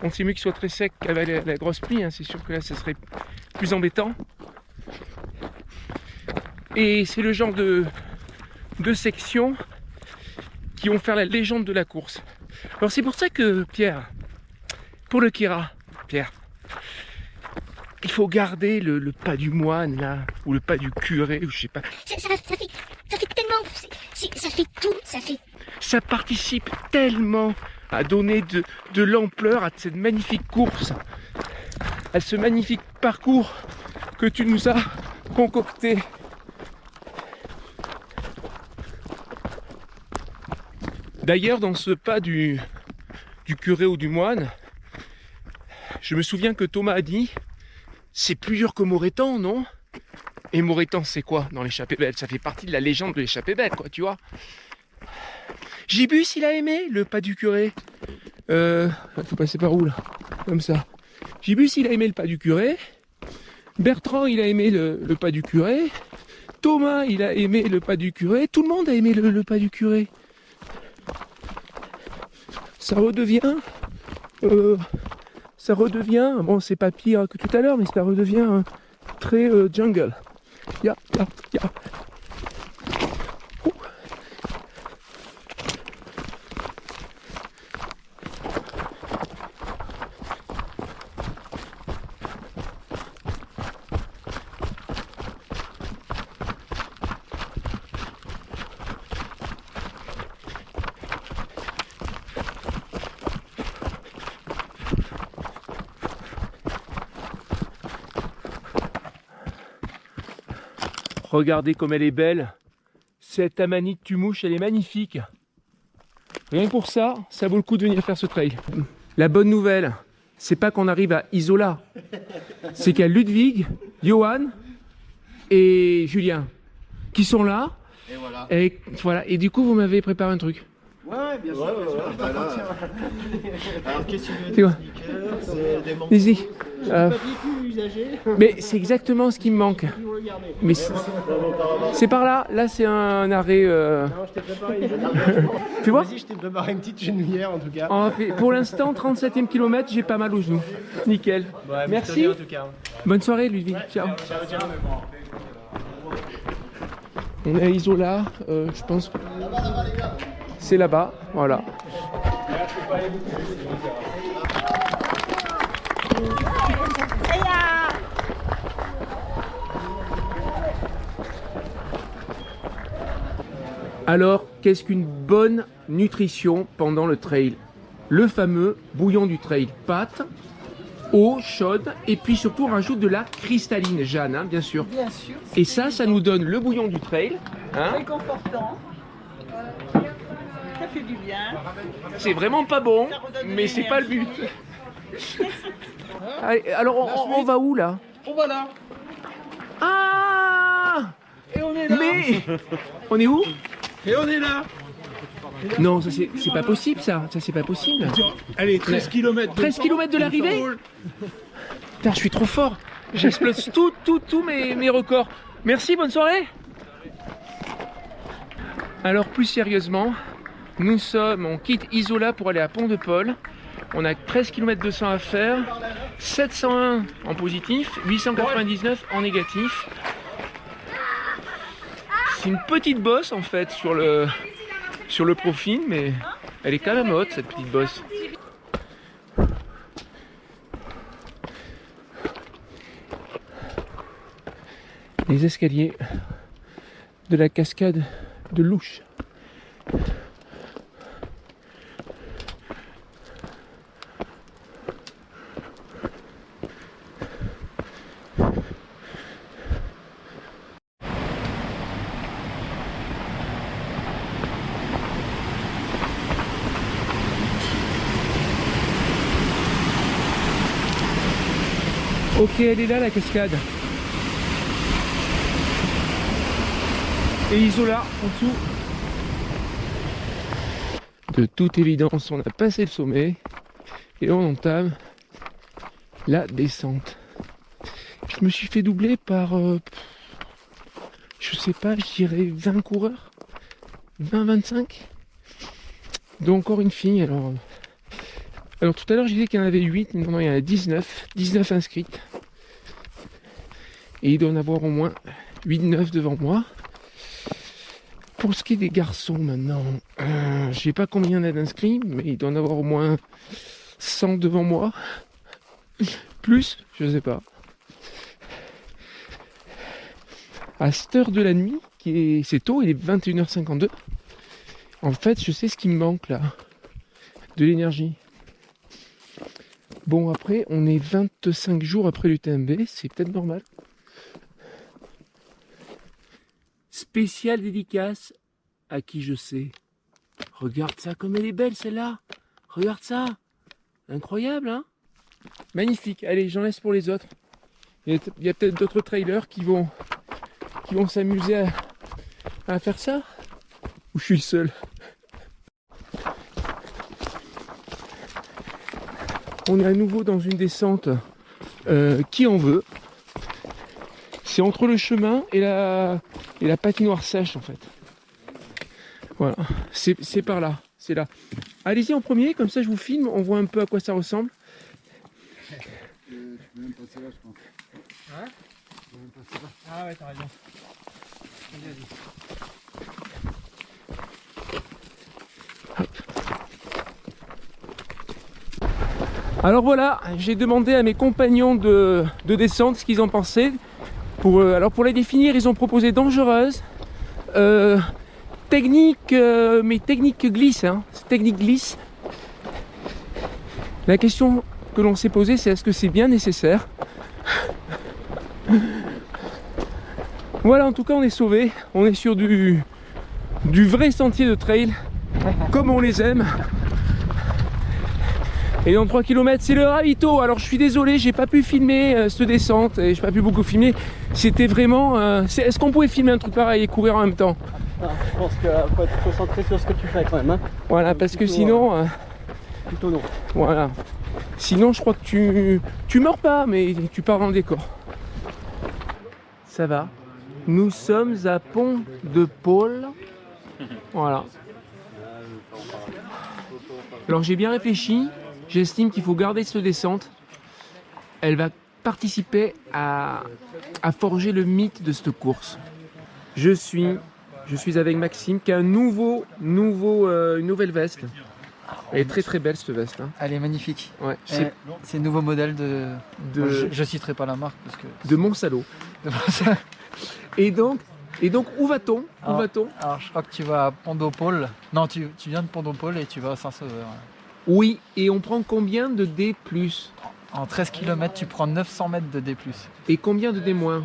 On sait mieux qu'il soit très sec qu'avec la grosse pluie, hein. C'est sûr que là ça serait plus embêtant. Et c'est le genre de sections qui vont faire la légende de la course. Alors c'est pour ça que Pierre, pour le Kira, Pierre, il faut garder le pas du moine là, ou le pas du curé, ou je sais pas. Ça fait tellement, ça fait tout, Ça participe tellement à donner de l'ampleur à cette magnifique course, à ce magnifique parcours que tu nous as concocté D'ailleurs, dans ce pas du curé ou du moine, je me souviens que Thomas a dit c'est plus dur que Morétan, non? Et Morétan, c'est quoi dans l'échappée belle? Ça fait partie de la légende de l'échappée belle, quoi, tu vois. Gibus, il a aimé le pas du curé. Faut passer par où là? Comme ça. Gibus, il a aimé le pas du curé. Bertrand, il a aimé le pas du curé. Thomas, il a aimé le pas du curé. Tout le monde a aimé le pas du curé. Ça redevient, bon, c'est pas pire que tout à l'heure, mais ça redevient très jungle. Ya. Regardez comme elle est belle. Cette amanite tumouche, elle est magnifique. Rien que pour ça, ça vaut le coup de venir faire ce trail. La bonne nouvelle, c'est pas qu'on arrive à Isola. C'est qu'il y a Ludwig, Johan et Julien qui sont là. Et voilà. Et voilà. Et du coup, vous m'avez préparé un truc. Ouais, bien sûr. Bah là, alors, qu'est-ce que tu veux? C'est quoi? C'est des manteaux. Vas-y. Des papiers plus usagés. Mais c'est exactement ce qui me manque. Mais c'est par là. Là, c'est un arrêt. Non, je t'ai préparé une genouillère. Tu vois? Vas-y, je t'ai préparé une petite genouillère en tout cas. Pour l'instant, 37e kilomètre, j'ai pas mal aux genoux. Nickel. Ouais, merci. En tout cas. Bonne soirée, Ludwig. Ouais, ciao. Ciao. On est à Isola, je pense. C'est là-bas, voilà. Alors, qu'est-ce qu'une bonne nutrition pendant le trail? Le fameux bouillon du trail. Pâte, eau chaude, et puis surtout on rajoute de la cristalline, Jeanne, hein, bien sûr. Bien sûr. Et ça nous donne le bouillon du trail. Hein. Très confortant. Ça fait du bien. C'est vraiment pas bon, mais c'est pas le but. Allez, alors on va où là? On va là. Ah! Et on est là. Mais on est où? Et on est là. Non, ça c'est pas possible ça c'est pas possible. Allez, 13 km. 13 km de l'arrivée. Putain, je suis trop fort. J'explose tous mes records. Merci, bonne soirée. Alors plus sérieusement, on quitte Isola pour aller à Pont-de-Paul. On a 13 km 200 à faire, 701 en positif, 899 en négatif. C'est une petite bosse en fait sur le profil, mais elle est quand même haute cette petite bosse. Les escaliers de la cascade de Louche. Ok, elle est là la cascade. Et Isola en dessous. De toute évidence, on a passé le sommet et on entame la descente. Je me suis fait doubler par, je sais pas, je dirais 20 coureurs, 20-25. Donc encore une fille. Alors tout à l'heure je disais qu'il y en avait 8, mais non, il y en a 19 inscrites. Et il doit en avoir au moins 8-9 devant moi. Pour ce qui est des garçons maintenant, je sais pas combien il y en a d'inscrits, mais il doit en avoir au moins 100 devant moi. Plus, je sais pas. À cette heure de la nuit, c'est tôt, il est 21h52. En fait, je sais ce qui me manque là. De l'énergie. Bon, après, on est 25 jours après l'UTMB, c'est peut-être normal. Spéciale dédicace à qui je sais. Regarde ça, comme elle est belle celle-là. Regarde ça. Incroyable, hein? Magnifique. Allez, j'en laisse pour les autres. Il y a peut-être d'autres trailers qui vont s'amuser à faire ça. Ou je suis le seul? On est à nouveau dans une descente qui en veut. C'est entre le chemin et la patinoire sèche en fait. Voilà, c'est par là, c'est là. Allez-y en premier, comme ça je vous filme, on voit un peu à quoi ça ressemble. Je peux même passer là, je pense. Ouais? Je peux même passer là. Ah ouais, t'as raison. Alors voilà, j'ai demandé à mes compagnons de descente ce qu'ils en pensaient. Alors pour les définir, ils ont proposé dangereuse, technique, mais technique glisse, hein, technique glisse. La question que l'on s'est posée, c'est est-ce que c'est bien nécessaire? Voilà, en tout cas on est sauvés, on est sur du vrai sentier de trail, comme on les aime. Et dans 3 km, c'est le ravito. Alors je suis désolé, j'ai pas pu filmer cette descente et j'ai pas pu beaucoup filmer. C'était vraiment... Est-ce qu'on pouvait filmer un truc pareil et courir en même temps? Je pense qu'il faut être concentré sur ce que tu fais quand même. Hein. Voilà, parce que sinon... plutôt non. Voilà. Sinon, je crois que tu meurs pas, mais tu pars dans le décor. Ça va. Nous sommes à Pont de Paul. Voilà. Alors j'ai bien réfléchi. J'estime qu'il faut garder cette descente. Elle va participer à forger le mythe de cette course. Je suis avec Maxime qui a une nouvelle veste. Elle est très très belle cette veste. Hein. Elle est magnifique. Ouais, c'est le nouveau modèle de... Je citerai pas la marque parce que... De Montsalo. Et donc où va-t-on? Alors je crois que tu vas à Pont-de-Paul. Non, tu viens de Pont-de-Paul et tu vas à Saint-Sauveur. Oui, et on prend combien de D+? En 13 km, tu prends 900 mètres de D+. Et combien de D-? 1000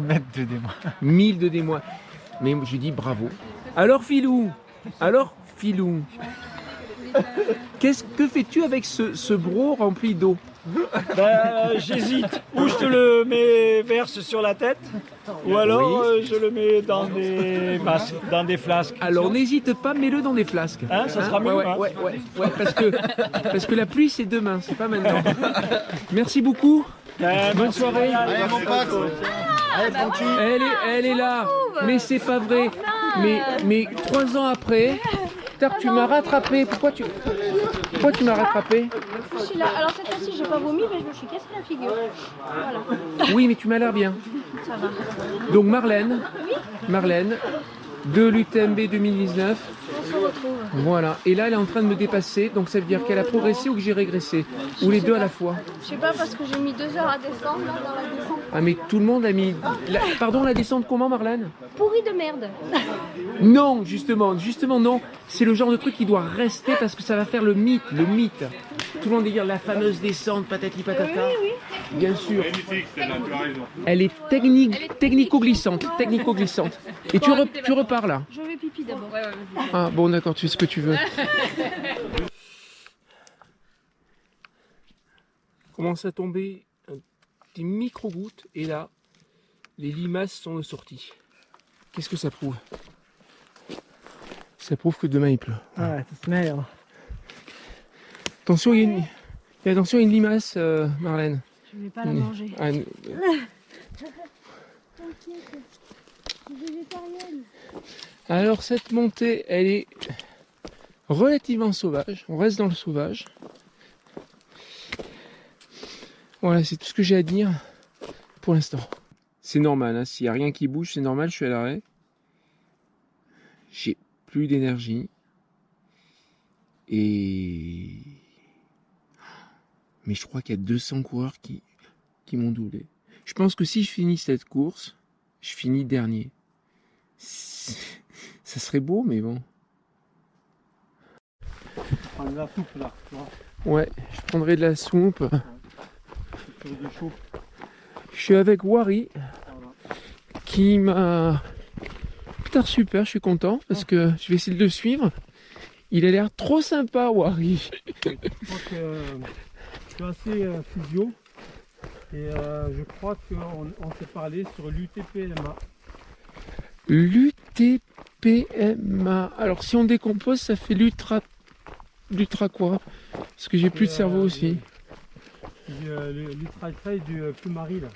mètres de D-. 1000 de D-. Mais je dis bravo. Alors Philou, que fais-tu avec ce bro rempli d'eau? J'hésite. Ou je te le verse sur la tête, ou alors je le mets dans des flasques. Alors n'hésite pas, mets-le dans des flasques. Hein, ça sera mieux. Ouais, parce que la pluie c'est demain, c'est pas maintenant. Merci beaucoup. Bonne soirée. Allez, mon pote. Allez, tranquille. Elle est là. Mais c'est pas vrai. Mais 3 ans après, tu m'as rattrapé. Pourquoi tu m'as rattrapé? Je suis là. Alors cette fois-ci, j'ai pas vomi, mais je me suis cassé la figure. Voilà. Oui, mais tu m'as l'air bien. Ça va. Donc Marlène, de l'UTMB 2019. On se retrouve. Voilà. Et là, elle est en train de me dépasser. Donc ça veut dire qu'elle a progressé ou que j'ai régressé? Ou les deux à la fois? Je sais pas, parce que j'ai mis 2 heures à descendre là, dans la descente. Ah mais tout le monde a mis... Pardon, la descente comment, Marlène? Pourri de merde. Non, justement non. C'est le genre de truc qui doit rester parce que ça va faire le mythe. Tout le monde dit la fameuse descente, patati patata. Oui. Bien sûr. Magnifique, celle-là, tu as raison. Elle est technico-glissante. Et tu repars là. Je vais pipi d'abord. Ah bon, d'accord, tu fais ce que tu veux. Commence à tomber des micro-gouttes et là, les limaces sont sorties. Qu'est-ce que ça prouve? Ça prouve que demain il pleut. Ouais, c'est merde. Attention, il y a une limace, Marlène. Je vais pas la manger. Ah, T'inquiète, je suis végétarienne. alors cette montée, elle est relativement sauvage. On reste dans le sauvage. Voilà, c'est tout ce que j'ai à dire pour l'instant. C'est normal, hein, s'il n'y a rien qui bouge, c'est normal, je suis à l'arrêt. J'ai plus d'énergie. Mais je crois qu'il y a 200 coureurs qui m'ont doublé. Je pense que si je finis cette course, je finis dernier. Ça serait beau, mais bon. Prends de la soupe là, tu vois. Ouais, je prendrai de la soupe. Je suis avec Wari qui m'a... Putain, super, je suis content parce que je vais essayer de le suivre. Il a l'air trop sympa, Wary. Je crois que je suis assez physio et je crois qu'on s'est parlé sur l'UTPMA. L'UTPMA. Alors si on décompose, ça fait l'ultra quoi? Parce que j'ai plus de cerveau aussi. L'ultra trail du Plumari là.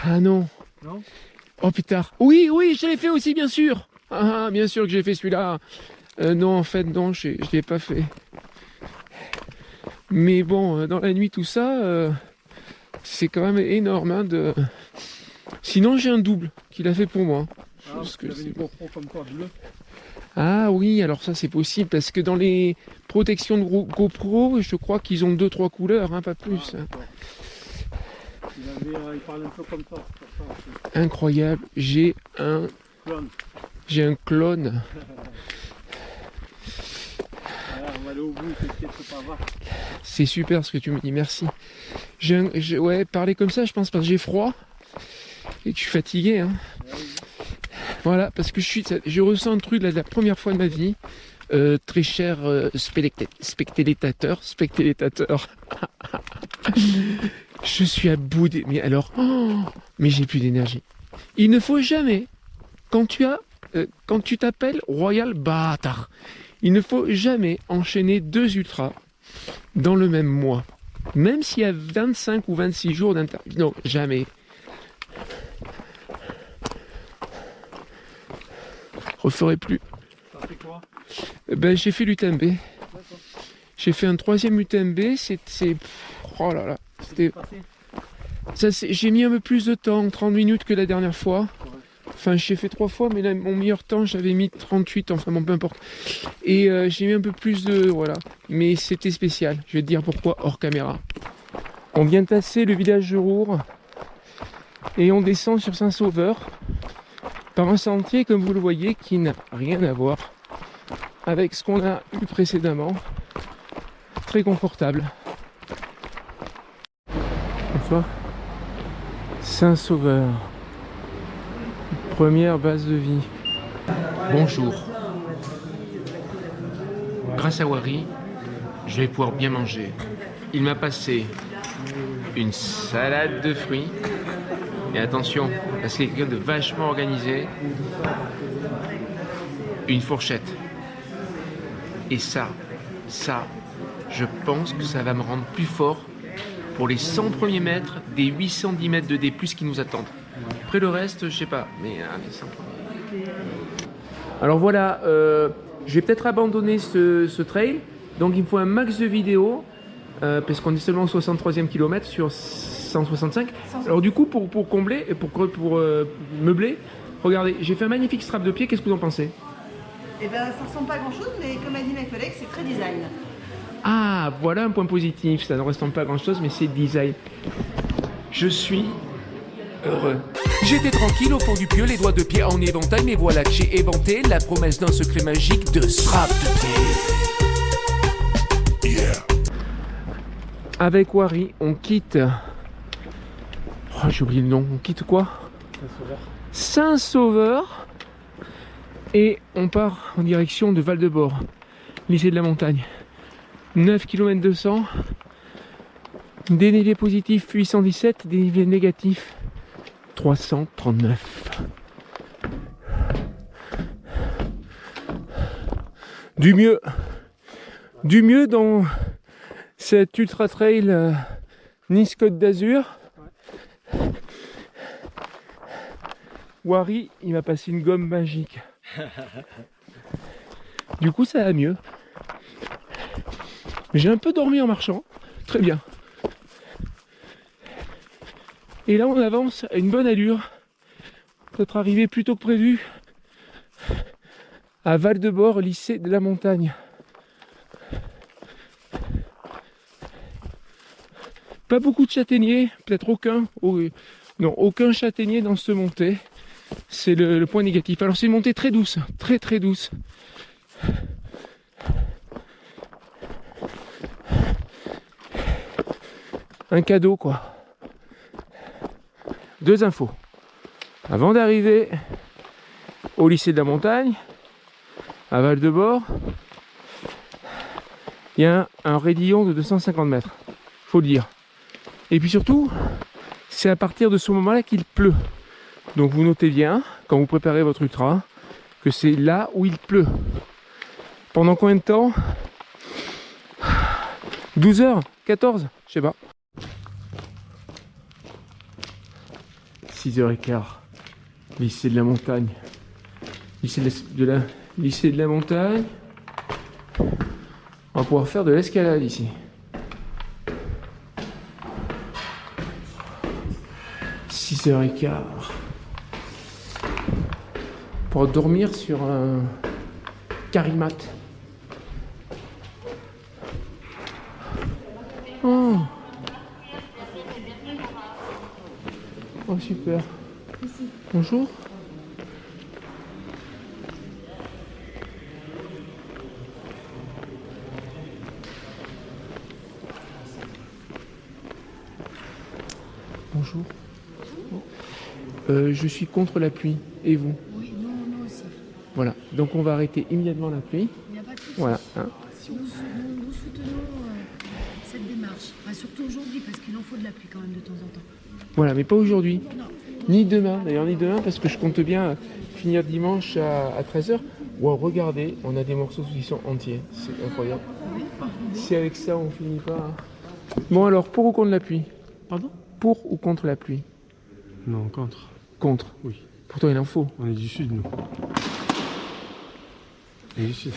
Ah non. Non? Oh putain. Oui, oui, je l'ai fait aussi, bien sûr. Ah, bien sûr que j'ai fait celui-là. Non, en fait, non, je l'ai pas fait. Mais bon, dans la nuit, tout ça, c'est quand même énorme. Hein, Sinon, j'ai un double qui l'a fait pour moi. Ah, tu avais une GoPro comme quoi, bleu? Ah oui, alors ça c'est possible parce que dans les protections de GoPro, je crois qu'ils ont 2-3 couleurs, hein, pas plus. Ah, il parle un peu comme ça. Incroyable, j'ai un clone. Voilà, on va aller au bout, t'inquiète pas, va. C'est super ce que tu me dis, merci. Ouais, parler comme ça, je pense parce que j'ai froid et que je suis fatigué. Hein. Voilà, parce que je ressens un truc là, la première fois de ma vie. Très cher spectateur. Je suis à bout des... Mais alors, mais j'ai plus d'énergie. Il ne faut jamais, quand tu t'appelles Royal Bâtard, il ne faut jamais enchaîner 2 ultras dans le même mois. Même s'il y a 25 ou 26 jours d'intervalle. Non, jamais. Referai plus. Ça fait quoi? Ben, j'ai fait l'UTMB. J'ai fait un 3e UTMB. Oh là là. J'ai mis un peu plus de temps, 30 minutes que la dernière fois. Enfin, j'ai fait 3 fois, mais là, mon meilleur temps, j'avais mis 38, enfin bon, peu importe. Et j'ai mis un peu plus de... Voilà. Mais c'était spécial. Je vais te dire pourquoi hors caméra. On vient de passer le village de Roure. Et on descend sur Saint-Sauveur. Par un sentier, comme vous le voyez, qui n'a rien à voir avec ce qu'on a eu précédemment. Très confortable. Bonsoir. Saint-Sauveur. Première base de vie. Bonjour. Grâce à Wary, je vais pouvoir bien manger. Il m'a passé une salade de fruits. Et attention, parce qu'il est quelqu'un de vachement organisé, une fourchette. Et ça, je pense que ça va me rendre plus fort pour les 100 premiers mètres des 810 mètres de D+, qui nous attendent. Après le reste, je sais pas, mais les 100 premiers. Alors voilà, je vais peut-être abandonner ce trail. Donc il me faut un max de vidéos, parce qu'on est seulement au 63e kilomètre sur 165. Alors du coup, pour combler, pour meubler, regardez, j'ai fait un magnifique strap de pied, qu'est-ce que vous en pensez? Eh ben, ça ressemble pas à grand chose, mais comme a dit mes collègues, c'est très design. Ah, voilà un point positif, ça ne ressemble pas à grand chose, mais c'est design. Je suis heureux. J'étais tranquille au fond du pieu, les doigts de pied en éventail, mais voilà que j'ai éventé la promesse d'un secret magique de strap de pied. Yeah. Avec Wary, on quitte... Oh, j'ai oublié le nom, on quitte quoi? Saint-Sauveur. Et on part en direction de Val-de-Bord, lycée de la montagne. 9 km 200. Dénivelé positif 817, dénivelé négatif 339. Du mieux dans cet ultra trail Nice Côte d'Azur. Wary, il m'a passé une gomme magique. Du coup, ça va mieux. J'ai un peu dormi en marchant. Très bien. Et là, on avance à une bonne allure. Peut-être arriver plus tôt que prévu à Val-de-Bord, lycée de la montagne. Pas beaucoup de châtaigniers, peut-être aucun. Non, aucun châtaignier dans ce montée. C'est le point négatif. Alors c'est une montée très douce, très très douce. Un cadeau quoi. 2 infos. Avant d'arriver au lycée de la montagne, à Val-de-Bord, il y a un raidillon de 250 mètres, faut le dire. Et puis surtout, c'est à partir de ce moment-là qu'il pleut. Donc vous notez bien, quand vous préparez votre ultra, que c'est là où il pleut. Pendant combien de temps? 12 heures? 14? Je sais pas. 6h15. Lycée de la montagne. Lycée de la montagne. On va pouvoir faire de l'escalade ici. 6h15. Pour dormir sur un carimat. Oh. Oh super. Bonjour. Bonjour. Je suis contre la pluie. Et vous? Oui, nous aussi. Voilà. Donc on va arrêter immédiatement la pluie. Il n'y a pas de souci. Voilà. Hein. Nous soutenons cette démarche. Enfin, surtout aujourd'hui, parce qu'il en faut de la pluie quand même de temps en temps. Voilà, mais pas aujourd'hui. Non. Ni demain, d'ailleurs, ni demain, parce que je compte bien finir dimanche à 13h. Wow, regardez, on a des morceaux de saucisson entiers. C'est incroyable. Si avec ça, on finit pas. Bon, alors, pour ou contre la pluie? Pardon? Pour ou contre la pluie? Non, contre. Contre? Oui. Pourtant, il en faut. On est du sud, nous. On est du sud.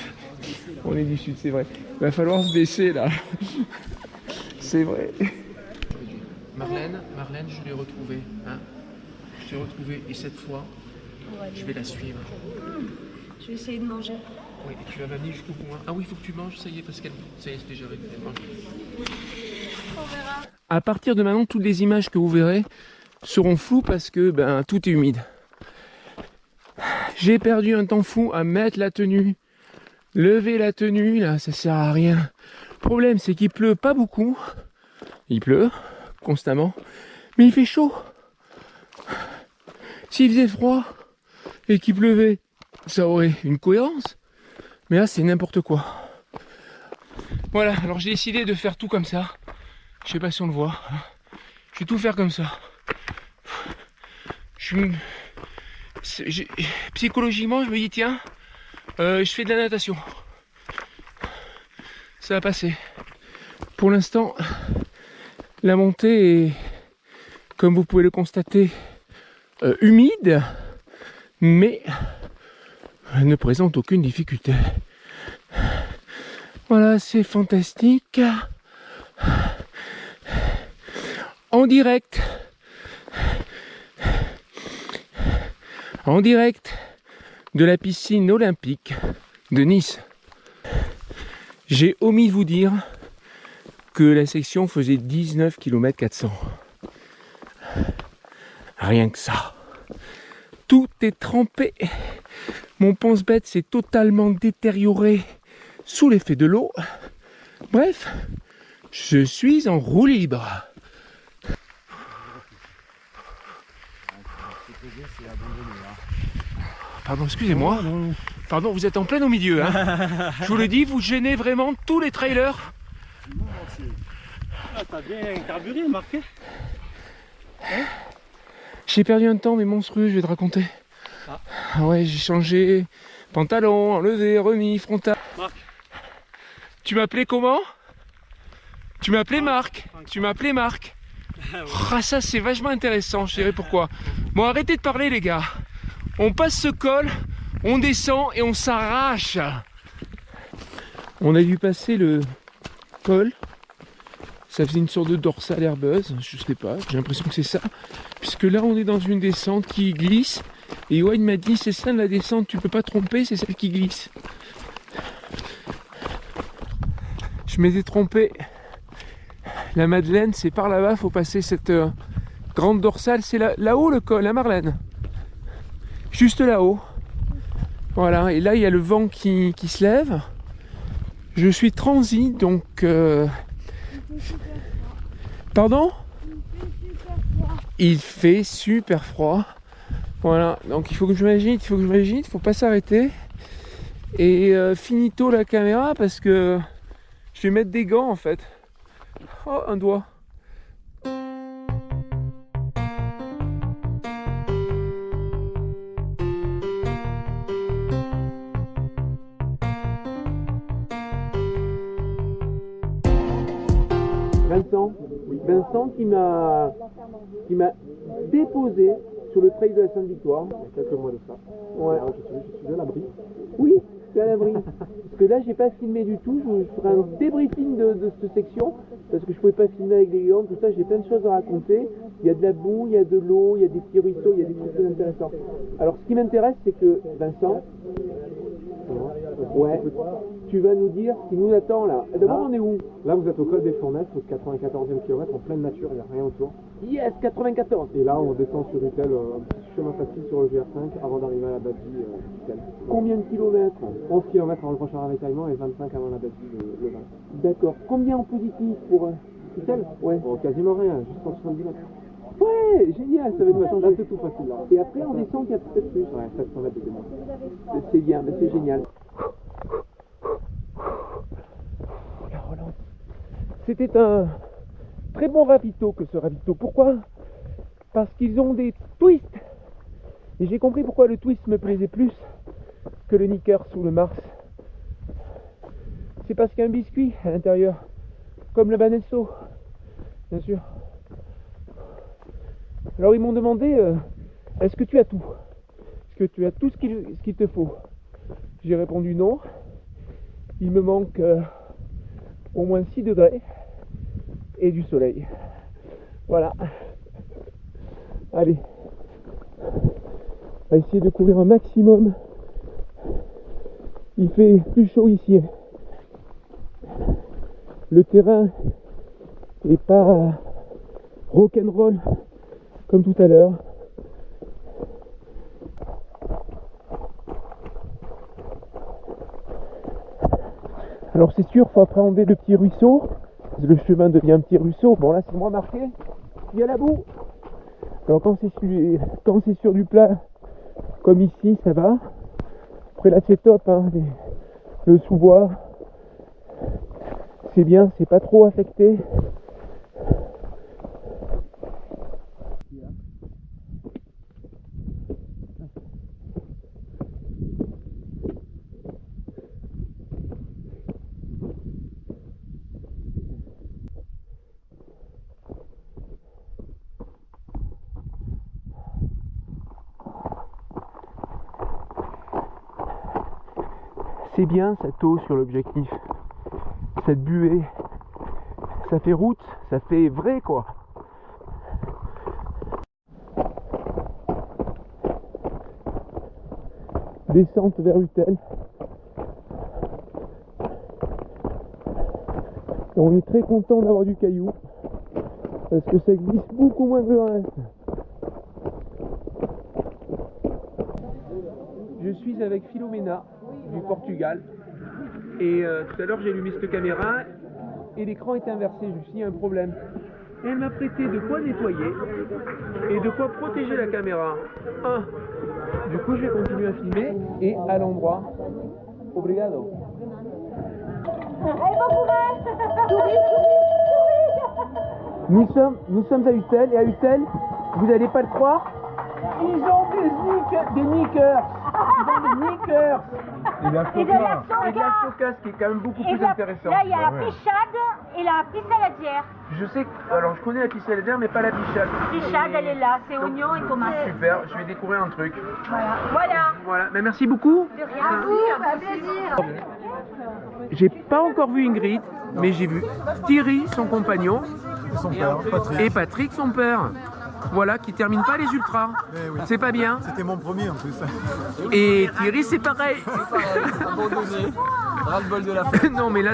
On est du sud, c'est vrai. Il va falloir se baisser, là. C'est vrai. Marlène, je l'ai retrouvée. Hein, je l'ai retrouvée et cette fois, je vais la suivre. Je vais essayer de manger. Oui, et tu vas m'amener jusqu'au bout. Hein. Ah oui, il faut que tu manges, ça y est, parce qu'elle. Ça y est, c'est déjà réglé. On verra. À partir de maintenant, toutes les images que vous verrez seront floues parce que tout est humide. J'ai perdu un temps fou à mettre la tenue. Lever la tenue, là, ça sert à rien. Le problème, c'est qu'il pleut pas beaucoup. Il pleut constamment, mais il fait chaud. S'il faisait froid et qu'il pleuvait, ça aurait une cohérence. Mais là, c'est n'importe quoi. Voilà, alors j'ai décidé de faire tout comme ça. Je sais pas si on le voit. Je vais tout faire comme ça. Psychologiquement, je me dis, tiens, je fais de la natation. Ça va passer. Pour l'instant, la montée est, comme vous pouvez le constater, humide, mais elle ne présente aucune difficulté. Voilà, c'est fantastique. En direct. En direct de la piscine olympique de Nice. J'ai omis de vous dire que la section faisait 19 km 400. Rien que ça. Tout est trempé. Mon pense-bête s'est totalement détérioré sous l'effet de l'eau. Bref, je suis en roue libre. Pardon, excusez-moi. Pardon, vous êtes en plein au milieu. Hein. Je vous le dis, vous gênez vraiment tous les trailers. Ah, t'as bien carburé, marqué. Hein? J'ai perdu un temps, mais monstrueux, je vais te raconter. Ah ouais, j'ai changé pantalon, enlevé, remis, frontal. Marc. Tu m'appelais comment? Tu m'appelais Marc. Tu m'appelais Marc. Ah, ça c'est vachement intéressant, je dirais pourquoi. Bon, arrêtez de parler les gars. On passe ce col, on descend et on s'arrache. On a dû passer le col. Ça faisait une sorte de dorsale herbeuse, je sais pas, j'ai l'impression que c'est ça. Puisque là on est dans une descente qui glisse. Et Wayne m'a dit c'est ça la descente, tu peux pas tromper, c'est celle qui glisse. Je m'étais trompé. La Madeleine, c'est par là-bas, faut passer cette grande dorsale. C'est là-haut le col, la Marlène. Juste là-haut. Voilà, et là il y a le vent qui se lève. Je suis transi, donc... Pardon? Il fait super froid. Voilà, donc il faut que je m'agite, il faut pas s'arrêter. Et finito la caméra parce que Je vais mettre des gants en fait. Oh, un doigt. Vincent qui m'a déposé sur le trail de la Sainte-Victoire. Il y a quelques mois de ça. Ouais. Alors, je suis à l'abri. Oui, c'est à l'abri. Parce que là, j'ai pas filmé du tout. Je ferai un débriefing de cette section parce que je pouvais pas filmer avec des gants, tout ça. J'ai plein de choses à raconter. Il y a de la boue, il y a de l'eau, il y a des petits ruisseaux, il y a des trucs très intéressants. Alors, ce qui m'intéresse, c'est que Vincent, ouais, tu vas nous dire ce qui nous attend là. D'abord, on est où? Là, vous êtes au col des Fournettes, au 94e kilomètre, en pleine nature, il n'y a rien autour. Yes, 94. Et là, on descend sur Utel, un petit chemin facile sur le GR5 avant d'arriver à la bâtie Utel. Combien de kilomètres? 11 km avant le prochain ravitaillement et 25 avant la bâtie le 20. D'accord. Combien en positif pour Utel? Ouais. Bon, quasiment rien, juste 170 mètres. Ouais, génial, ça va être vachement, là c'est tout facile là. Et après on descend qu'il y a peut-être plus. Ouais, 700 mètres de démon. C'est bien, mais c'est génial. C'était un très bon ravito que ce ravito. Pourquoi? Parce qu'ils ont des twists. Et j'ai compris pourquoi le twist me plaisait plus que le Knickers ou le Mars. C'est parce qu'il y a un biscuit à l'intérieur. Comme le Banesso, bien sûr. Alors ils m'ont demandé, est-ce que tu as tout? Est-ce que tu as tout ce qu'il te faut? J'ai répondu non. Il me manque au moins 6 degrés et du soleil. Voilà. Allez. On va essayer de courir un maximum. Il fait plus chaud ici. Le terrain n'est pas rock'n'roll comme tout à l'heure. Alors c'est sûr, il faut appréhender le petit ruisseau. Le chemin devient un petit ruisseau. Bon là c'est moins marqué. Il y a la boue. Alors quand c'est sur du plat, comme ici, ça va. Après là c'est top, hein, le sous-bois. C'est bien, c'est pas trop affecté. C'est bien cette eau sur l'objectif, cette buée, ça fait route, ça fait vrai quoi. Descente vers Utel. Et on est très content d'avoir du caillou parce que ça glisse beaucoup moins que le reste. Je suis avec Philomena du Portugal et tout à l'heure j'ai allumé cette caméra et l'écran était inversé, je me suis dit il y a un problème. Elle m'a prêté de quoi nettoyer et de quoi protéger la caméra. Du coup je vais continuer à filmer et à l'endroit. Obrigado. Nous sommes à Utel et à Utel, vous n'allez pas le croire, ils ont des knickers. Et de la Soca, ce qui est quand même beaucoup plus intéressant. Là, il y a la pichade et la pissaladière. Je sais, alors je connais la pissaladière, mais pas la pichade. La pichade, elle est là, c'est oignons et tomates. Super, je vais découvrir un truc. Voilà. Mais merci beaucoup. De rien, à vous, un plaisir. J'ai pas encore vu Ingrid, mais j'ai vu Thierry, son compagnon, et Patrick, son père. Voilà, qui termine pas les ultras. Oui. C'est pas bien. C'était mon premier en plus. Et Thierry, c'est pareil. Abandonné. Ras-le-bol de la fin. Non, mais là,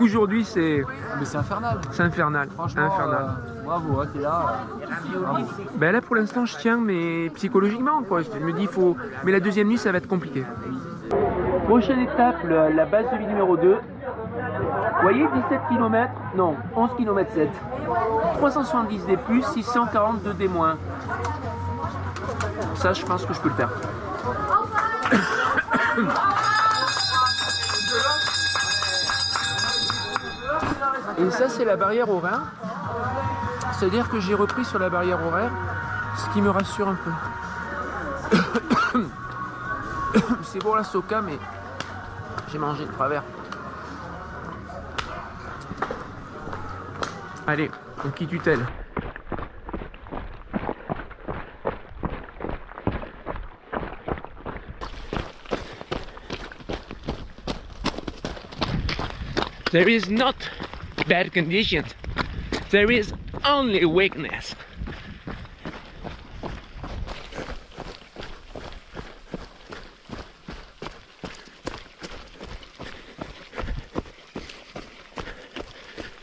aujourd'hui, c'est. Mais c'est infernal. C'est infernal. Franchement, infernal. Bravo, t'es là. Bravo. Ben là, pour l'instant, je tiens, mais psychologiquement, quoi. Je me dis, il faut. Mais la deuxième nuit, ça va être compliqué. Prochaine étape, la base de vie numéro 2. Vous voyez, 17 km, non, 11 km 7. 370 des plus, 642 des moins. Ça, je pense que je peux le faire. Et ça, c'est la barrière horaire. C'est-à-dire que j'ai repris sur la barrière horaire, ce qui me rassure un peu. C'est pour la soca, mais j'ai mangé de travers. Allez, on quitte Utel. There is not bad conditions. There is only weakness.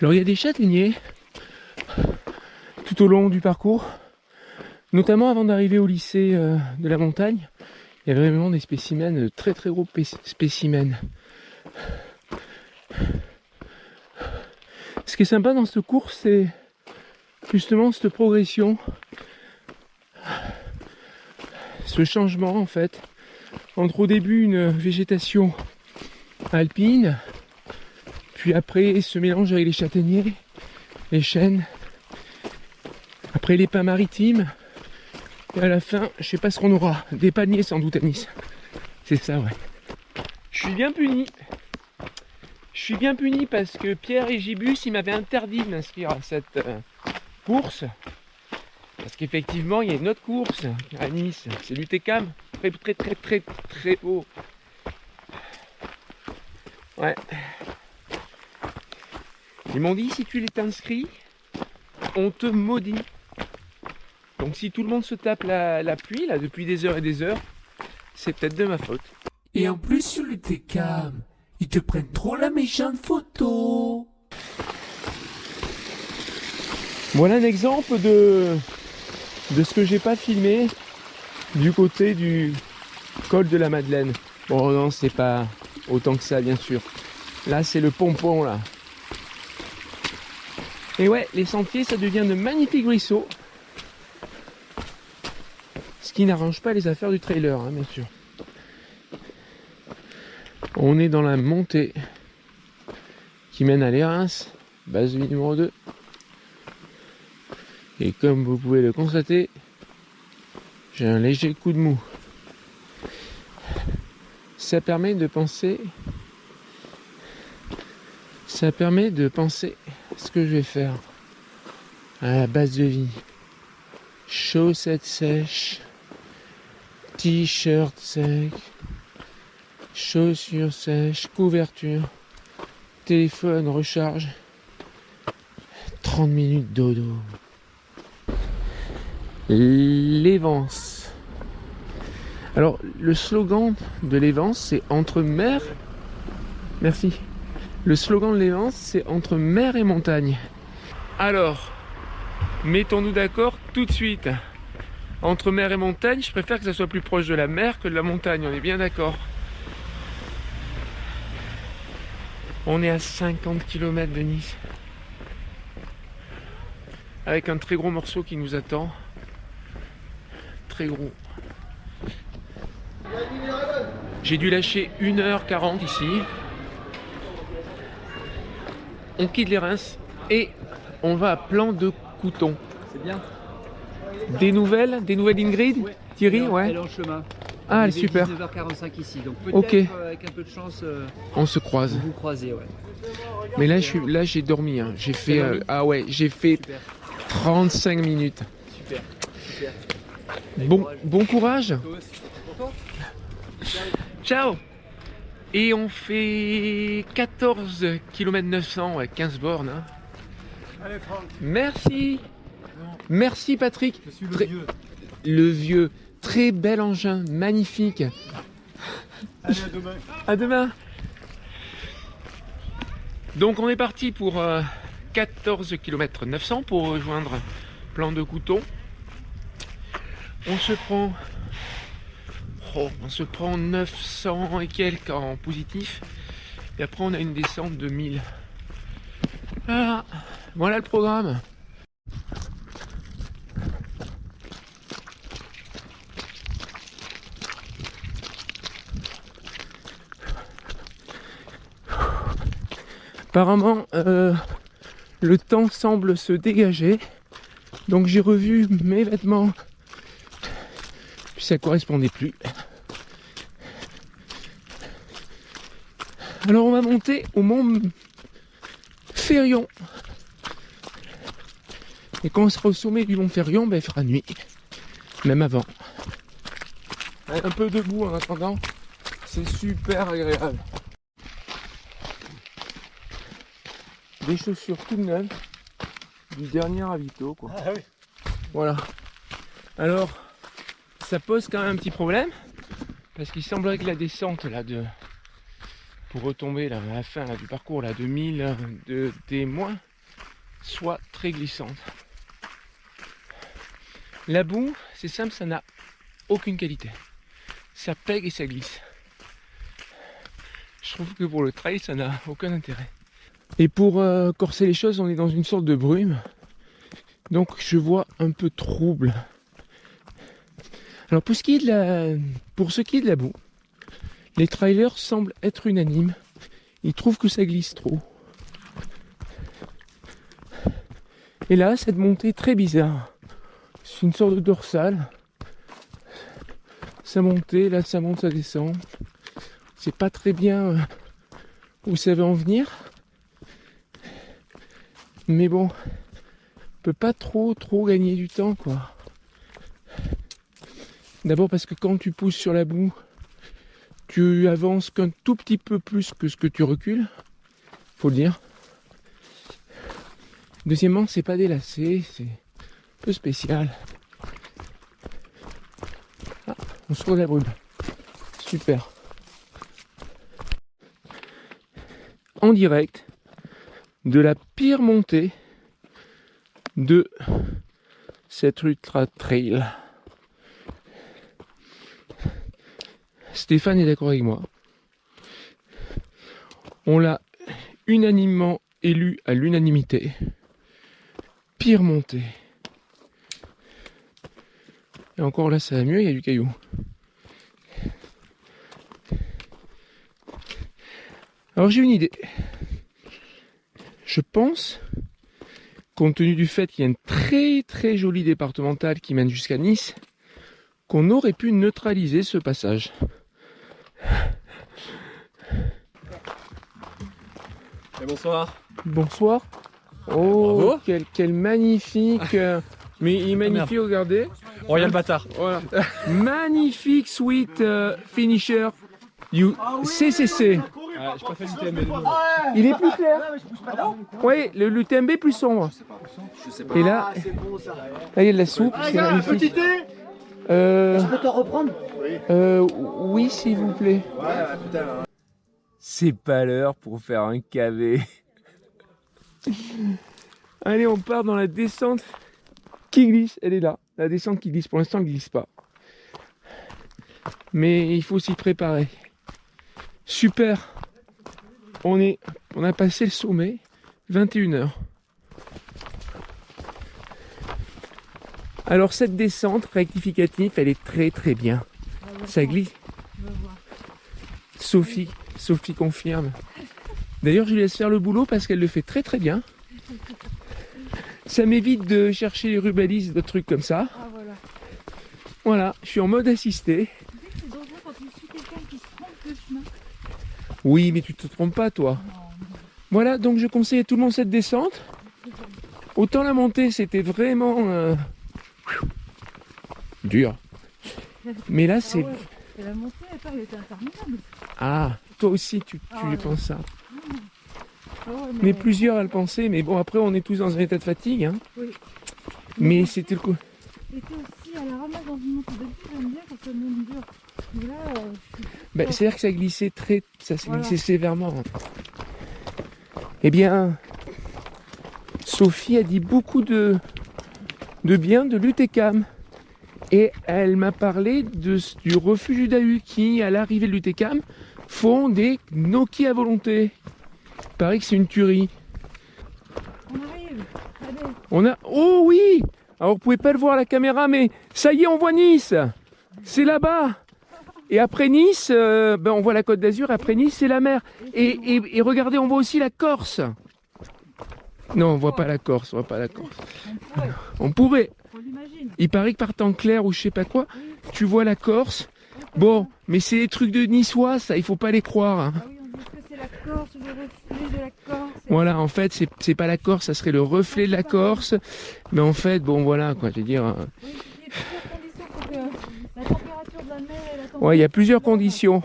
Alors il y a des châtaigniers tout au long du parcours, notamment avant d'arriver au lycée de la montagne. Il y avait vraiment des spécimens, très très gros spécimens. Ce qui est sympa dans ce cours, c'est justement cette progression, ce changement en fait, entre au début une végétation alpine, puis après ce mélange avec les châtaigniers, les chênes, après les pins maritimes, et à la fin, je sais pas ce qu'on aura, des paniers sans doute à Nice. C'est ça, ouais. Je suis bien puni. Je suis bien puni parce que Pierre et Gibus, ils m'avaient interdit de m'inscrire à cette course. Parce qu'effectivement, il y a une autre course à Nice, c'est l'UTCAM, très haut. Ouais. Ils m'ont dit, si tu les t'inscris, on te maudit. Donc si tout le monde se tape la pluie, là, depuis des heures et des heures, c'est peut-être de ma faute. Et en plus sur le T-Cam, ils te prennent trop la méchante photo. Voilà un exemple de ce que j'ai pas filmé du côté du col de la Madeleine. Bon non, c'est pas autant que ça bien sûr. Là c'est le pompon là. Et ouais, les sentiers ça devient de magnifiques ruisseaux. Ce qui n'arrange pas les affaires du trailer, hein, bien sûr. On est dans la montée qui mène à l'Érins, base de vie numéro 2. Et comme vous pouvez le constater, j'ai un léger coup de mou. Ça permet de penser ce que je vais faire à la base de vie. Chaussettes sèches, t-shirt sec, chaussures sèches, couverture, téléphone, recharge, 30 minutes dodo. L'Évance. Alors le slogan de l'Évance c'est entre mer. Merci. Le slogan de l'Évance c'est entre mer et montagne. Alors, mettons-nous d'accord tout de suite. Entre mer et montagne, je préfère que ça soit plus proche de la mer que de la montagne, on est bien d'accord. On est à 50 km de Nice. Avec un très gros morceau qui nous attend. Très gros. J'ai dû lâcher 1h40 ici. On quitte les Reims et on va à Plan de Couton. C'est bien. Des nouvelles Ingrid, ouais. Thierry, ouais. Elle est en chemin. Ah, super. 19h45 ici, donc peut-être okay. Avec un peu de chance, on se croise. Vous vous croisez, ouais. Mais là, j'ai dormi. Hein. J'ai fait, j'ai fait super. 35 minutes. Super. Bon courage. Ciao. Et on fait 14 km 900, ouais, 15 bornes. Hein. Allez, Franck. Merci. Merci Patrick. Je suis le vieux. Le vieux. Très bel engin, magnifique. Allez, à demain. À demain. Donc on est parti pour 14 km 900 pour rejoindre Plan de Couton. On se prend 900 et quelques en positif. Et après on a une descente de 1000. Voilà le programme. Apparemment, le temps semble se dégager. Donc j'ai revu mes vêtements, puis ça correspondait plus. Alors on va monter au mont Ferrion. Et quand on sera au sommet du mont Ferrion, ben, il fera nuit. Même avant. Un peu debout en attendant. C'est super agréable. Des chaussures toutes neuves. Du dernier ravito, quoi. Ah oui. Voilà. Alors, ça pose quand même un petit problème. Parce qu'il semblerait que la descente là pour retomber là, à la fin là, du parcours là, de 1000 de T- soit très glissante. La boue, c'est simple, ça n'a aucune qualité. Ça pègue et ça glisse. Je trouve que pour le trail, ça n'a aucun intérêt. Et pour corser les choses, on est dans une sorte de brume. Donc je vois un peu trouble. Alors pour ce qui est de la boue, les trailers semblent être unanimes. Ils trouvent que ça glisse trop. Et là, cette montée très bizarre. C'est une sorte de dorsale. Ça montait, là ça monte, ça descend. C'est pas très bien où ça va en venir. Mais bon, on peut pas trop gagner du temps, quoi. D'abord parce que quand tu pousses sur la boue, tu avances qu'un tout petit peu plus que ce que tu recules, faut le dire. Deuxièmement, c'est pas délacé, c'est un peu spécial. Ah, on se trouve la brume. Super. En direct de la pire montée de cette ultra trail. Stéphane est d'accord avec moi. On l'a unanimement élu à l'unanimité. Pire montée. Et encore là, ça va mieux, il y a du caillou. Alors j'ai une idée. Je pense, compte tenu du fait qu'il y a une très jolie départementale qui mène jusqu'à Nice, qu'on aurait pu neutraliser ce passage. Et bonsoir. Bonsoir. Oh, quel magnifique. Mais il est magnifique, merde. regardez. Royal Bâtard. Voilà. Magnifique sweet finisher. CCC. Je préfère l'UTMB. Il est plus clair. Oui, l'UTMB plus sombre. Et là, là, il y a de la soupe. C'est magnifique. Je peux t'en reprendre? Oui, s'il vous plaît. C'est pas l'heure pour faire un KV. Allez, on part dans la descente qui glisse. Elle est là. La descente qui glisse. Pour l'instant, elle ne glisse pas. Mais il faut s'y préparer. Super. On a passé le sommet. 21h. Alors cette descente rectificative, elle est très bien. Ça glisse. Sophie confirme. D'ailleurs, je lui laisse faire le boulot parce qu'elle le fait très bien. Ça m'évite de chercher les rubalises, d'autres trucs comme ça. Ah, voilà. Voilà, je suis en mode assisté. C'est dangereux quand tu suis quelqu'un qui se trompe de chemin. Oui, mais tu te trompes pas, toi. Voilà, donc je conseille à tout le monde cette descente. Autant la montée, c'était vraiment dur. Mais là, c'est... Ah ouais. Et la montée, elle était interminable. Ah, toi aussi, tu ouais. penses ça. Ah ouais, Mais plusieurs à le penser, mais bon, après, on est tous dans un état de fatigue. Hein. Oui. Mais c'était le coup. J'étais aussi à la ramasse dans une montée. D'habitude, j'aime bien quand elle monte dur. Mais là, Ben, c'est-à-dire que ça glissait ça s'est Voilà. glissé sévèrement. Eh bien, Sophie a dit beaucoup de bien de l'UTCAM. Et elle m'a parlé du refuge du Dahu qui, à l'arrivée de l'UTCAM, font des gnocchis à volonté. Il paraît que c'est une tuerie. on arrive. Allez. On a... Oh oui! Alors vous pouvez pas le voir à la caméra, mais ça y est, on voit Nice. C'est là-bas. Et après Nice, on voit la Côte d'Azur. Après Nice, c'est la mer. Et regardez, on voit aussi la Corse. Non, on voit pas la Corse, on voit pas la Corse. On pourrait. Il paraît que par temps clair ou je sais pas quoi, tu vois la Corse. Bon, mais c'est des trucs de niçois, ça, il faut pas les croire. Hein. Ah oui, on dit que c'est la Corse, le reflet de la Corse. Voilà, en fait, c'est pas la Corse, ça serait le reflet de la Corse. Mais en fait, bon, voilà, quoi, je veux dire. Oui, il y a plusieurs conditions pour que la température de la mer et la température. Ouais, il y a plusieurs conditions.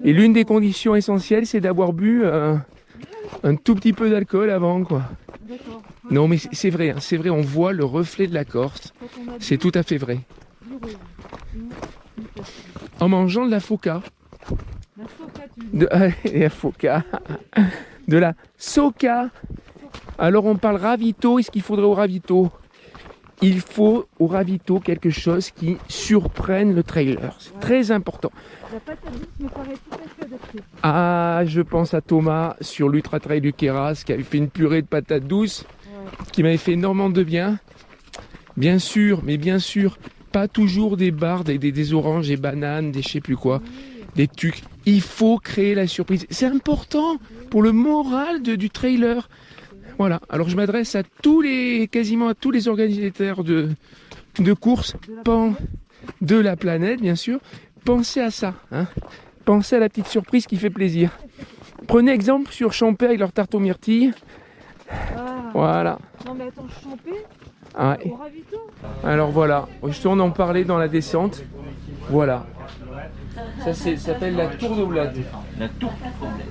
Et l'une des conditions essentielles, c'est d'avoir bu un tout petit peu d'alcool avant, quoi. D'accord. Non, mais c'est vrai, hein, c'est vrai, on voit le reflet de la Corse. C'est tout à fait vrai. En mangeant de la foca. La soca, tu veux dire. La foca. De la soca. Alors on parle ravito, est-ce qu'il faudrait au ravito? Il faut au ravito quelque chose qui surprenne le trailer. C'est très important. La patate douce me paraît tout à fait adaptée. Ah, je pense à Thomas sur l'Ultra Trail du Queyras qui avait fait une purée de patates douces qui m'avait fait énormément de bien. Bien sûr, mais bien sûr, pas toujours des barres, des oranges, des bananes, des je sais plus quoi, des trucs. Il faut créer la surprise. C'est important pour le moral du trailer. Voilà, alors je m'adresse à quasiment à tous les organisateurs de courses de la planète, bien sûr. Pensez à ça, hein. Pensez à la petite surprise qui fait plaisir. Prenez exemple sur Champé avec leur tarte aux myrtilles. Ah. Voilà. Non mais attends, Champé au ravito. Alors voilà, justement on en parlait dans la descente. Voilà. Ça s'appelle la tour d'oblette. La tour d'oblette.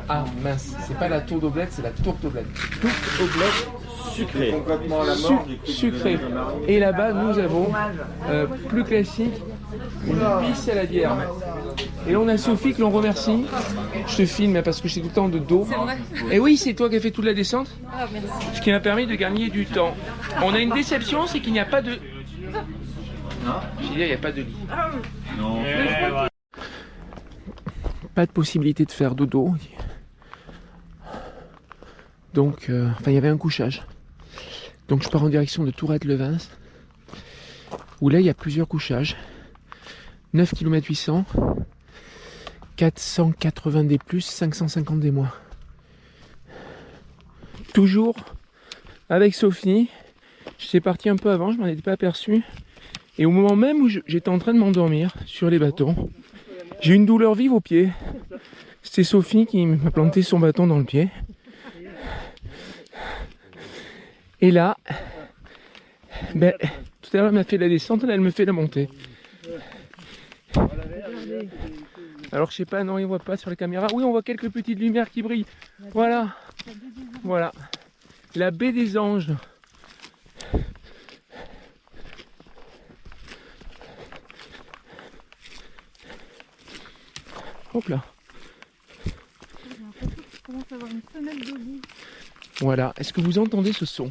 Ah mince, c'est pas la tour d'oblette, c'est la tourte oblette. Tourte oblette Sucré. Complètement à la mort. Sucré. Et là-bas, nous avons, plus classique, une pisse saladière. Et là, on a Sophie que l'on remercie. Je te filme parce que j'ai tout le temps de dos. C'est vrai. Et oui, c'est toi qui as fait toute la descente. Ah, merci. Ce qui m'a permis de gagner du temps. On a une déception, c'est qu'il n'y a pas de... Je veux dire, il n'y a pas de lit. Non. Pas de possibilité de faire dodo. Donc, il y avait un couchage. Donc je pars en direction de Tourette-Levens, où là il y a plusieurs couchages. 9 km 800, 480 des plus, 550 des moins. Toujours avec Sophie. J'étais parti un peu avant, je m'en étais pas aperçu. Et au moment même où j'étais en train de m'endormir sur les bâtons, j'ai eu une douleur vive au pied. C'était Sophie qui m'a planté son bâton dans le pied. Et là, tout à l'heure elle m'a fait la descente, là elle me fait la montée. Alors je sais pas, non, il voit pas sur les caméras. Oui, on voit quelques petites lumières qui brillent. Voilà, voilà, la baie des Anges. Hop là. Voilà, est-ce que vous entendez ce son?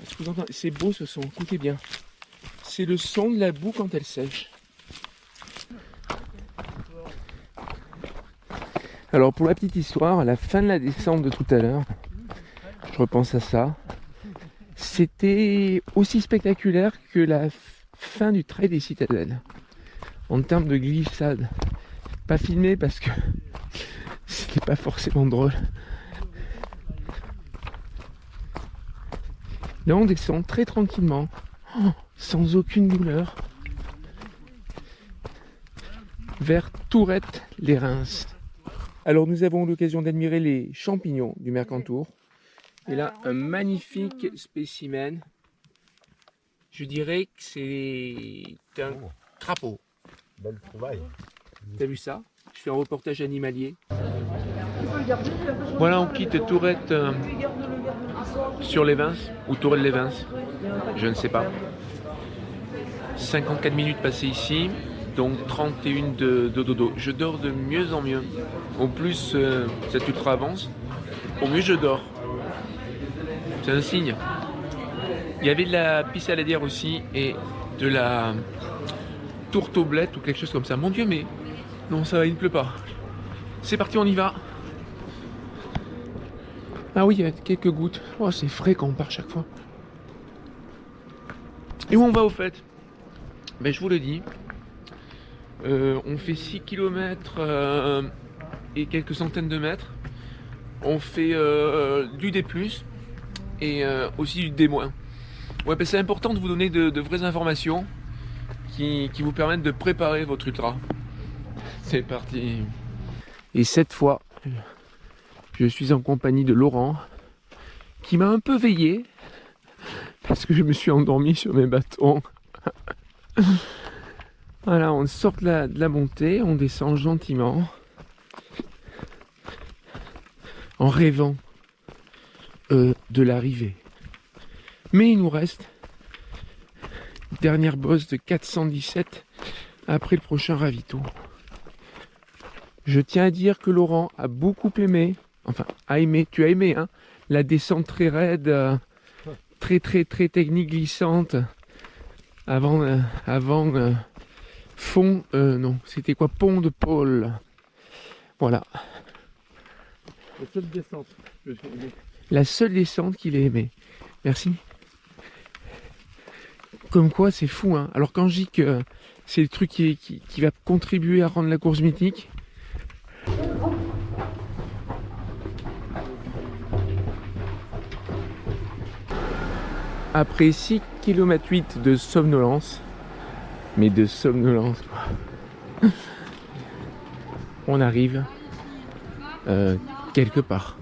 Est-ce que vous entendez? C'est beau ce son, écoutez bien. C'est le son de la boue quand elle sèche. Alors pour la petite histoire, à la fin de la descente de tout à l'heure, je repense à ça, c'était aussi spectaculaire que la fin du trail des citadelles. En termes de glissade. Pas filmé parce que c'était pas forcément drôle. Là on descend très tranquillement, sans aucune douleur, vers Tourette-les-Reims. Alors nous avons l'occasion d'admirer les champignons du Mercantour. Et là un magnifique spécimen. Je dirais que c'est un crapaud. Belle trouvaille. T'as vu ça? Je fais un reportage animalier. Voilà, on quitte Tourette sur les Vins, ou Tourelle-les-Vins, je ne sais pas. 54 minutes passées ici, donc 31 de dodo. Je dors de mieux en mieux. Au plus cette ultra avance, au mieux je dors. C'est un signe. Il y avait de la pisse saladière aussi et de la tourte oblette ou quelque chose comme ça. Mon Dieu, mais non, ça va, il ne pleut pas. C'est parti, on y va. Ah oui, il y a quelques gouttes. Oh, c'est frais quand on part chaque fois. Et où on va au fait? Ben, je vous le dis. On fait 6 km et quelques centaines de mètres. on fait du D+, et aussi du D-. Ouais, c'est important de vous donner de vraies informations qui vous permettent de préparer votre ultra. C'est parti. Et cette fois, je suis en compagnie de Laurent, qui m'a un peu veillé, parce que je me suis endormi sur mes bâtons. Voilà, on sort de la montée, on descend gentiment, en rêvant de l'arrivée. Mais il nous reste dernière bosse de 417 après le prochain ravito. Je tiens à dire que Laurent a beaucoup aimé, enfin a aimé, tu as aimé, hein, la descente très raide, très technique, glissante, avant fond, non, c'était quoi, pont de Paul. Voilà. La seule descente que j'ai aimée. La seule descente qu'il a aimée. Merci. Comme quoi, c'est fou, hein. Alors quand je dis que c'est le truc qui va contribuer à rendre la course mythique. Après 6 km 8 de somnolence, mais de somnolence quoi, on arrive quelque part.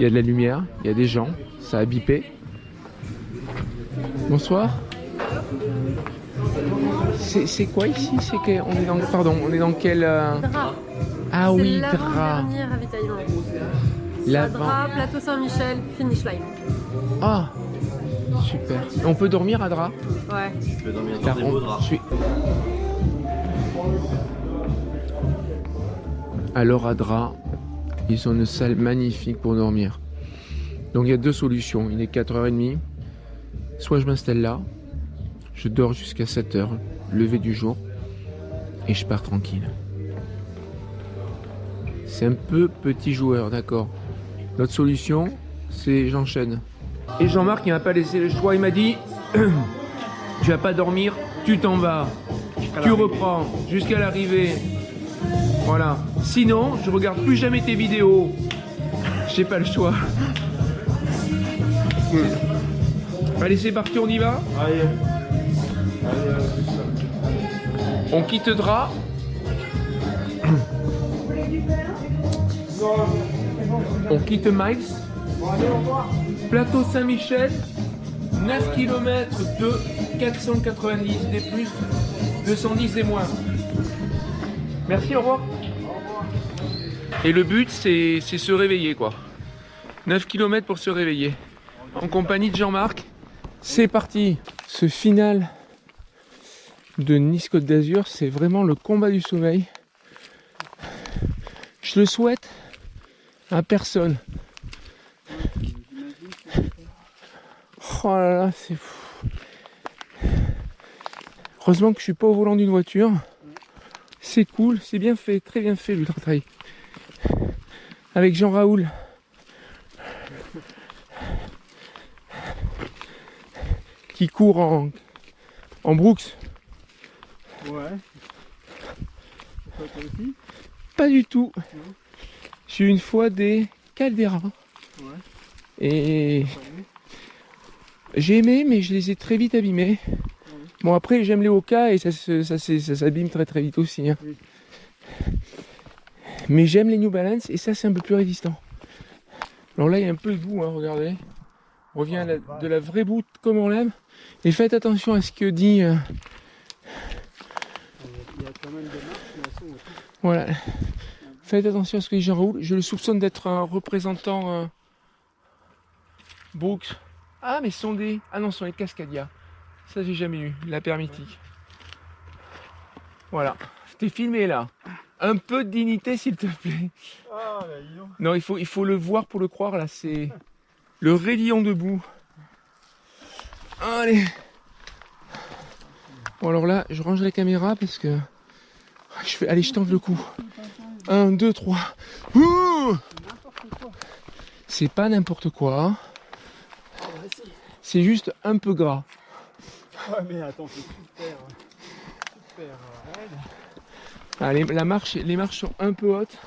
Il y a de la lumière, il y a des gens, ça a bipé. Bonsoir. C'est quoi ici? C'est que on est dans, pardon, on est dans quel Drap. Ah oui, Drap. Drap. Ravitaillement. L'avant. Drap, plateau Saint-Michel, finish line. Ah, super. On peut dormir à Drap? Ouais. Tu peux dormir dans des beaux draps. Alors à Drap, ils ont une salle magnifique pour dormir. Donc il y a deux solutions. Il est 4h30. Soit je m'installe là, je dors jusqu'à 7h, lever du jour, et je pars tranquille. C'est un peu petit joueur, d'accord. Notre solution, c'est j'enchaîne. Et Jean-Marc, il m'a pas laissé le choix, il m'a dit tu vas pas dormir, tu t'en vas. Tu reprends jusqu'à l'arrivée. Voilà. Sinon, je regarde plus jamais tes vidéos. J'ai pas le choix. Allez, c'est parti, on y va. Allez. On quitte Drap. On quitte Miles. Plateau Saint-Michel. 9 km de 490 des plus, 210 des moins. Merci, au revoir. Et le but, c'est se réveiller, quoi. 9 km pour se réveiller. En compagnie de Jean-Marc. C'est parti. Ce final de Nice-Côte d'Azur, c'est vraiment le combat du sommeil. Je le souhaite à personne. Oh là là, c'est fou. Heureusement que je suis pas au volant d'une voiture. C'est cool, c'est bien fait, très bien fait l'ultra trail. Avec Jean-Raoul. Qui court en Brooks. Ouais. Toi aussi? Pas du tout. J'ai eu une fois des Caldera. Ouais. Et j'ai aimé, mais je les ai très vite abîmés. Ouais. Bon, après j'aime les Oka et ça s'abîme très vite aussi. Hein. Oui. Mais j'aime les New Balance et ça c'est un peu plus résistant. Alors là il y a un peu de boue, hein, regardez. On revient de la vraie boue comme on l'aime. Et faites attention à ce que dit... Il y a quand même des marques, mais elles sont... Voilà. Faites attention à ce que dit Jean-Raoul. Je le soupçonne d'être un représentant Brooks. Ah mais ce sont des... Ah non, ce sont les Cascadia. Ça j'ai jamais eu, la permitique. Voilà. T'es filmé là. Un peu de dignité s'il te plaît. Ah, bah, dis donc. Non, il faut le voir pour le croire là, c'est... Le raidillon debout. Allez. Bon alors là, je range la caméra parce que... Allez, je tente le coup. 1, 2, 3. C'est pas n'importe quoi. C'est juste un peu gras. Ouais mais attends, c'est super raide. Allez, les marches sont un peu hautes.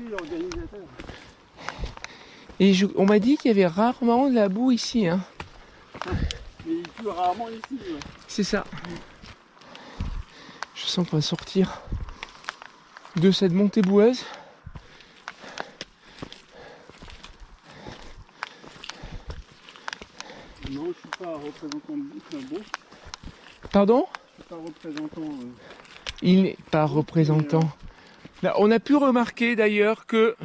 suis l'organisateur. Et on m'a dit qu'il y avait rarement de la boue ici. Hein. Mais il pleut rarement ici. Ouais. C'est ça. Je sens qu'on va sortir de cette montée boueuse. Non, je ne suis pas représentant de Nabo. Pardon? Je ne suis pas représentant. Il n'est pas représentant. Là, on a pu remarquer d'ailleurs que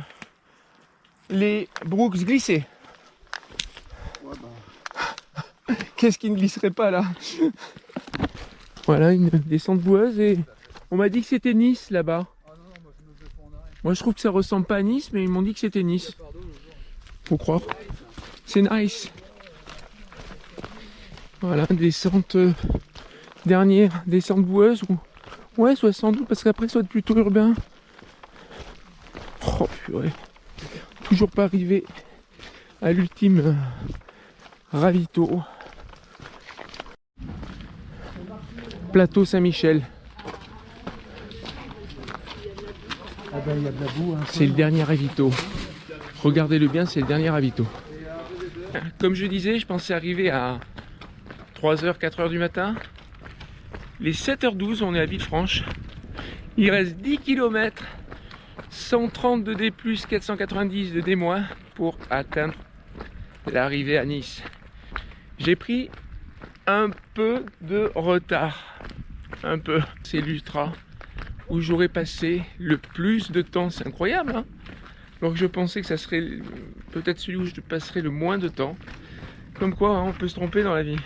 les Brooks glissaient. Ouais, bah. Qu'est-ce qui ne glisserait pas là? Voilà une descente boueuse et on m'a dit que c'était Nice là-bas. Moi je trouve que ça ressemble pas à Nice, mais ils m'ont dit que c'était Nice. Faut croire. C'est nice. Voilà, descente dernière descente boueuse. Ouais, 72 parce qu'après ça doit être plutôt urbain. Oh purée. Toujours pas arrivé à l'ultime ravito. Plateau Saint-Michel. Ah ben il y a de la boue. Hein, c'est le dernier ravito. Regardez-le bien, c'est le dernier ravito. Comme je disais, je pensais arriver à 3h, 4h du matin. Les 7h12, on est à Villefranche. Il reste 10 km, 130 de D+, 490 de D- pour atteindre l'arrivée à Nice. J'ai pris un peu de retard. Un peu. C'est l'ultra où j'aurais passé le plus de temps. C'est incroyable, hein? Alors que je pensais que ça serait peut-être celui où je passerais le moins de temps. Comme quoi, hein, on peut se tromper dans la vie.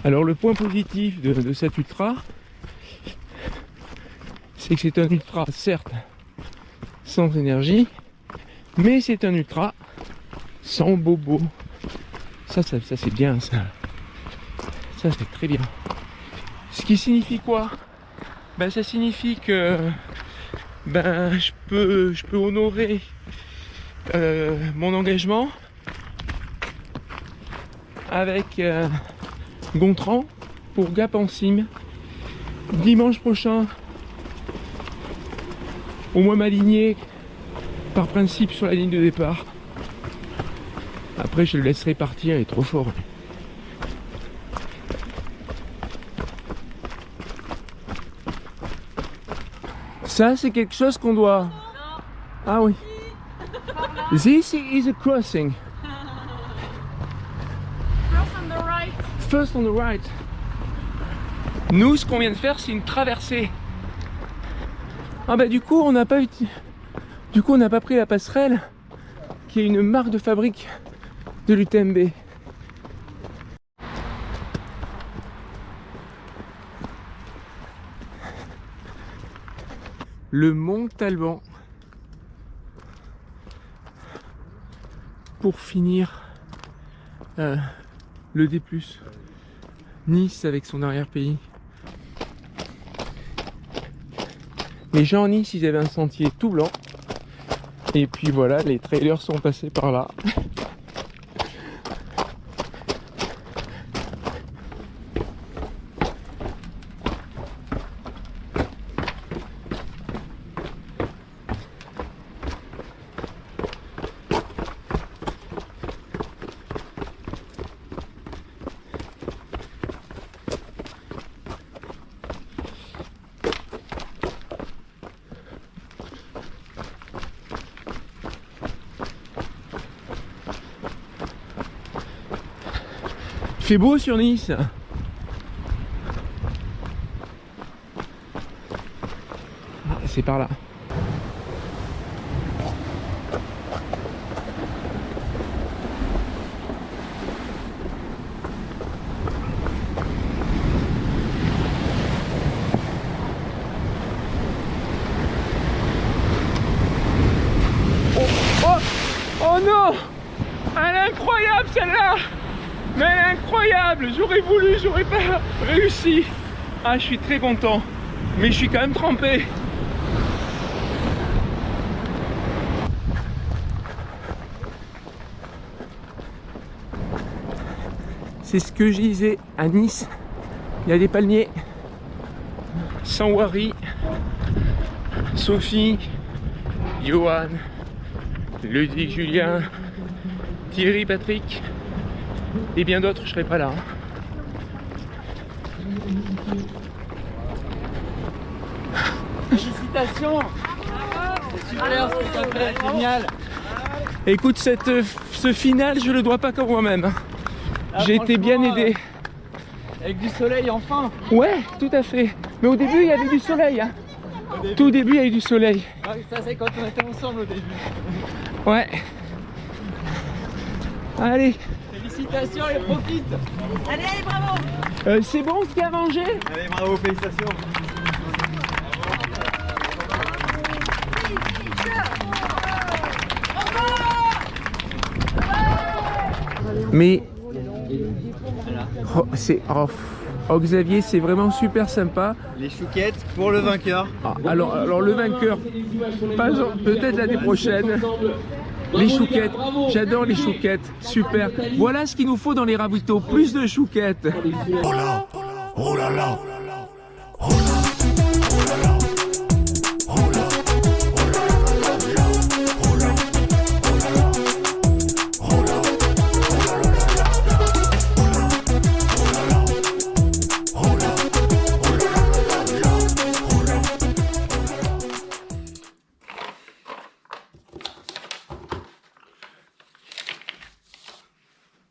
Alors le point positif de cet ultra, c'est que c'est un ultra certes sans énergie, mais c'est un ultra sans bobo. Ça c'est bien ça. Ça c'est très bien. Ce qui signifie quoi? Ben ça signifie que je peux honorer mon engagement avec Gontran pour Gap en Cime dimanche prochain. Au moins m'aligner par principe sur la ligne de départ. Après je le laisserai partir, il est trop fort. Ça c'est quelque chose qu'on doit... Ah oui. This is a crossing. First on the right. Nous, ce qu'on vient de faire, c'est une traversée. Ah bah du coup, on n'a pas pris la passerelle, qui est une marque de fabrique de l'UTMB. Le Mont Talban. Pour finir le D+. Nice avec son arrière-pays. Les gens à Nice, ils avaient un sentier tout blanc. Et puis voilà, les trailers sont passés par là. Il fait beau sur Nice. Ah, c'est par là. Oh non! Elle est incroyable celle-là! Mais elle est incroyable! J'aurais voulu, j'aurais pas réussi! Ah, je suis très content! Mais je suis quand même trempé. C'est ce que je disais à Nice. Il y a des palmiers. Sans Wari, Sophie, Johan, Ludic, Julien, Thierry, Patrick et bien d'autres, je serai pas là. Félicitations. C'est super ce que tu as fait, génial. Écoute, ce final, je le dois pas qu'à moi-même. J'ai été bien aidé. Avec du soleil enfin. Ouais, tout à fait. Mais au début, il y avait du soleil. Hein. Tout au début, il y avait du soleil. Ouais, ça, c'est quand on était ensemble au début. Ouais. Allez. Félicitations et profite. Allez, allez, bravo. C'est bon ce qu'il y a à manger? Allez, bravo, félicitations. Mais oh, Xavier, c'est vraiment super sympa. Les chouquettes pour le vainqueur. Ah, alors le vainqueur, peut-être l'année prochaine. Les chouquettes, j'adore les chouquettes, super. Voilà ce qu'il nous faut dans les ravitaux, plus de chouquettes. Oh là, oh là là.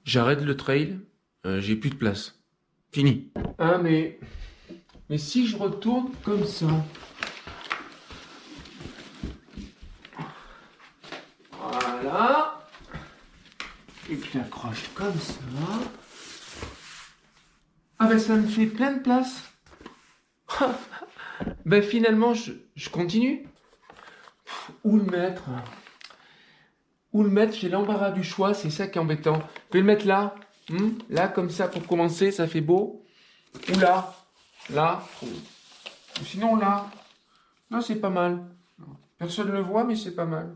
J'arrête le trail, j'ai plus de place. Fini. Ah mais si je retourne comme ça. Voilà. Et puis j'accroche comme ça. Ah ben ça me fait plein de place. Ben finalement je continue. Où le mettre? Où le mettre? J'ai l'embarras du choix, c'est ça qui est embêtant. Je vais le mettre là. Là comme ça pour commencer, ça fait beau. Ou là. Là. Ou sinon là. Là c'est pas mal. Personne ne le voit mais c'est pas mal.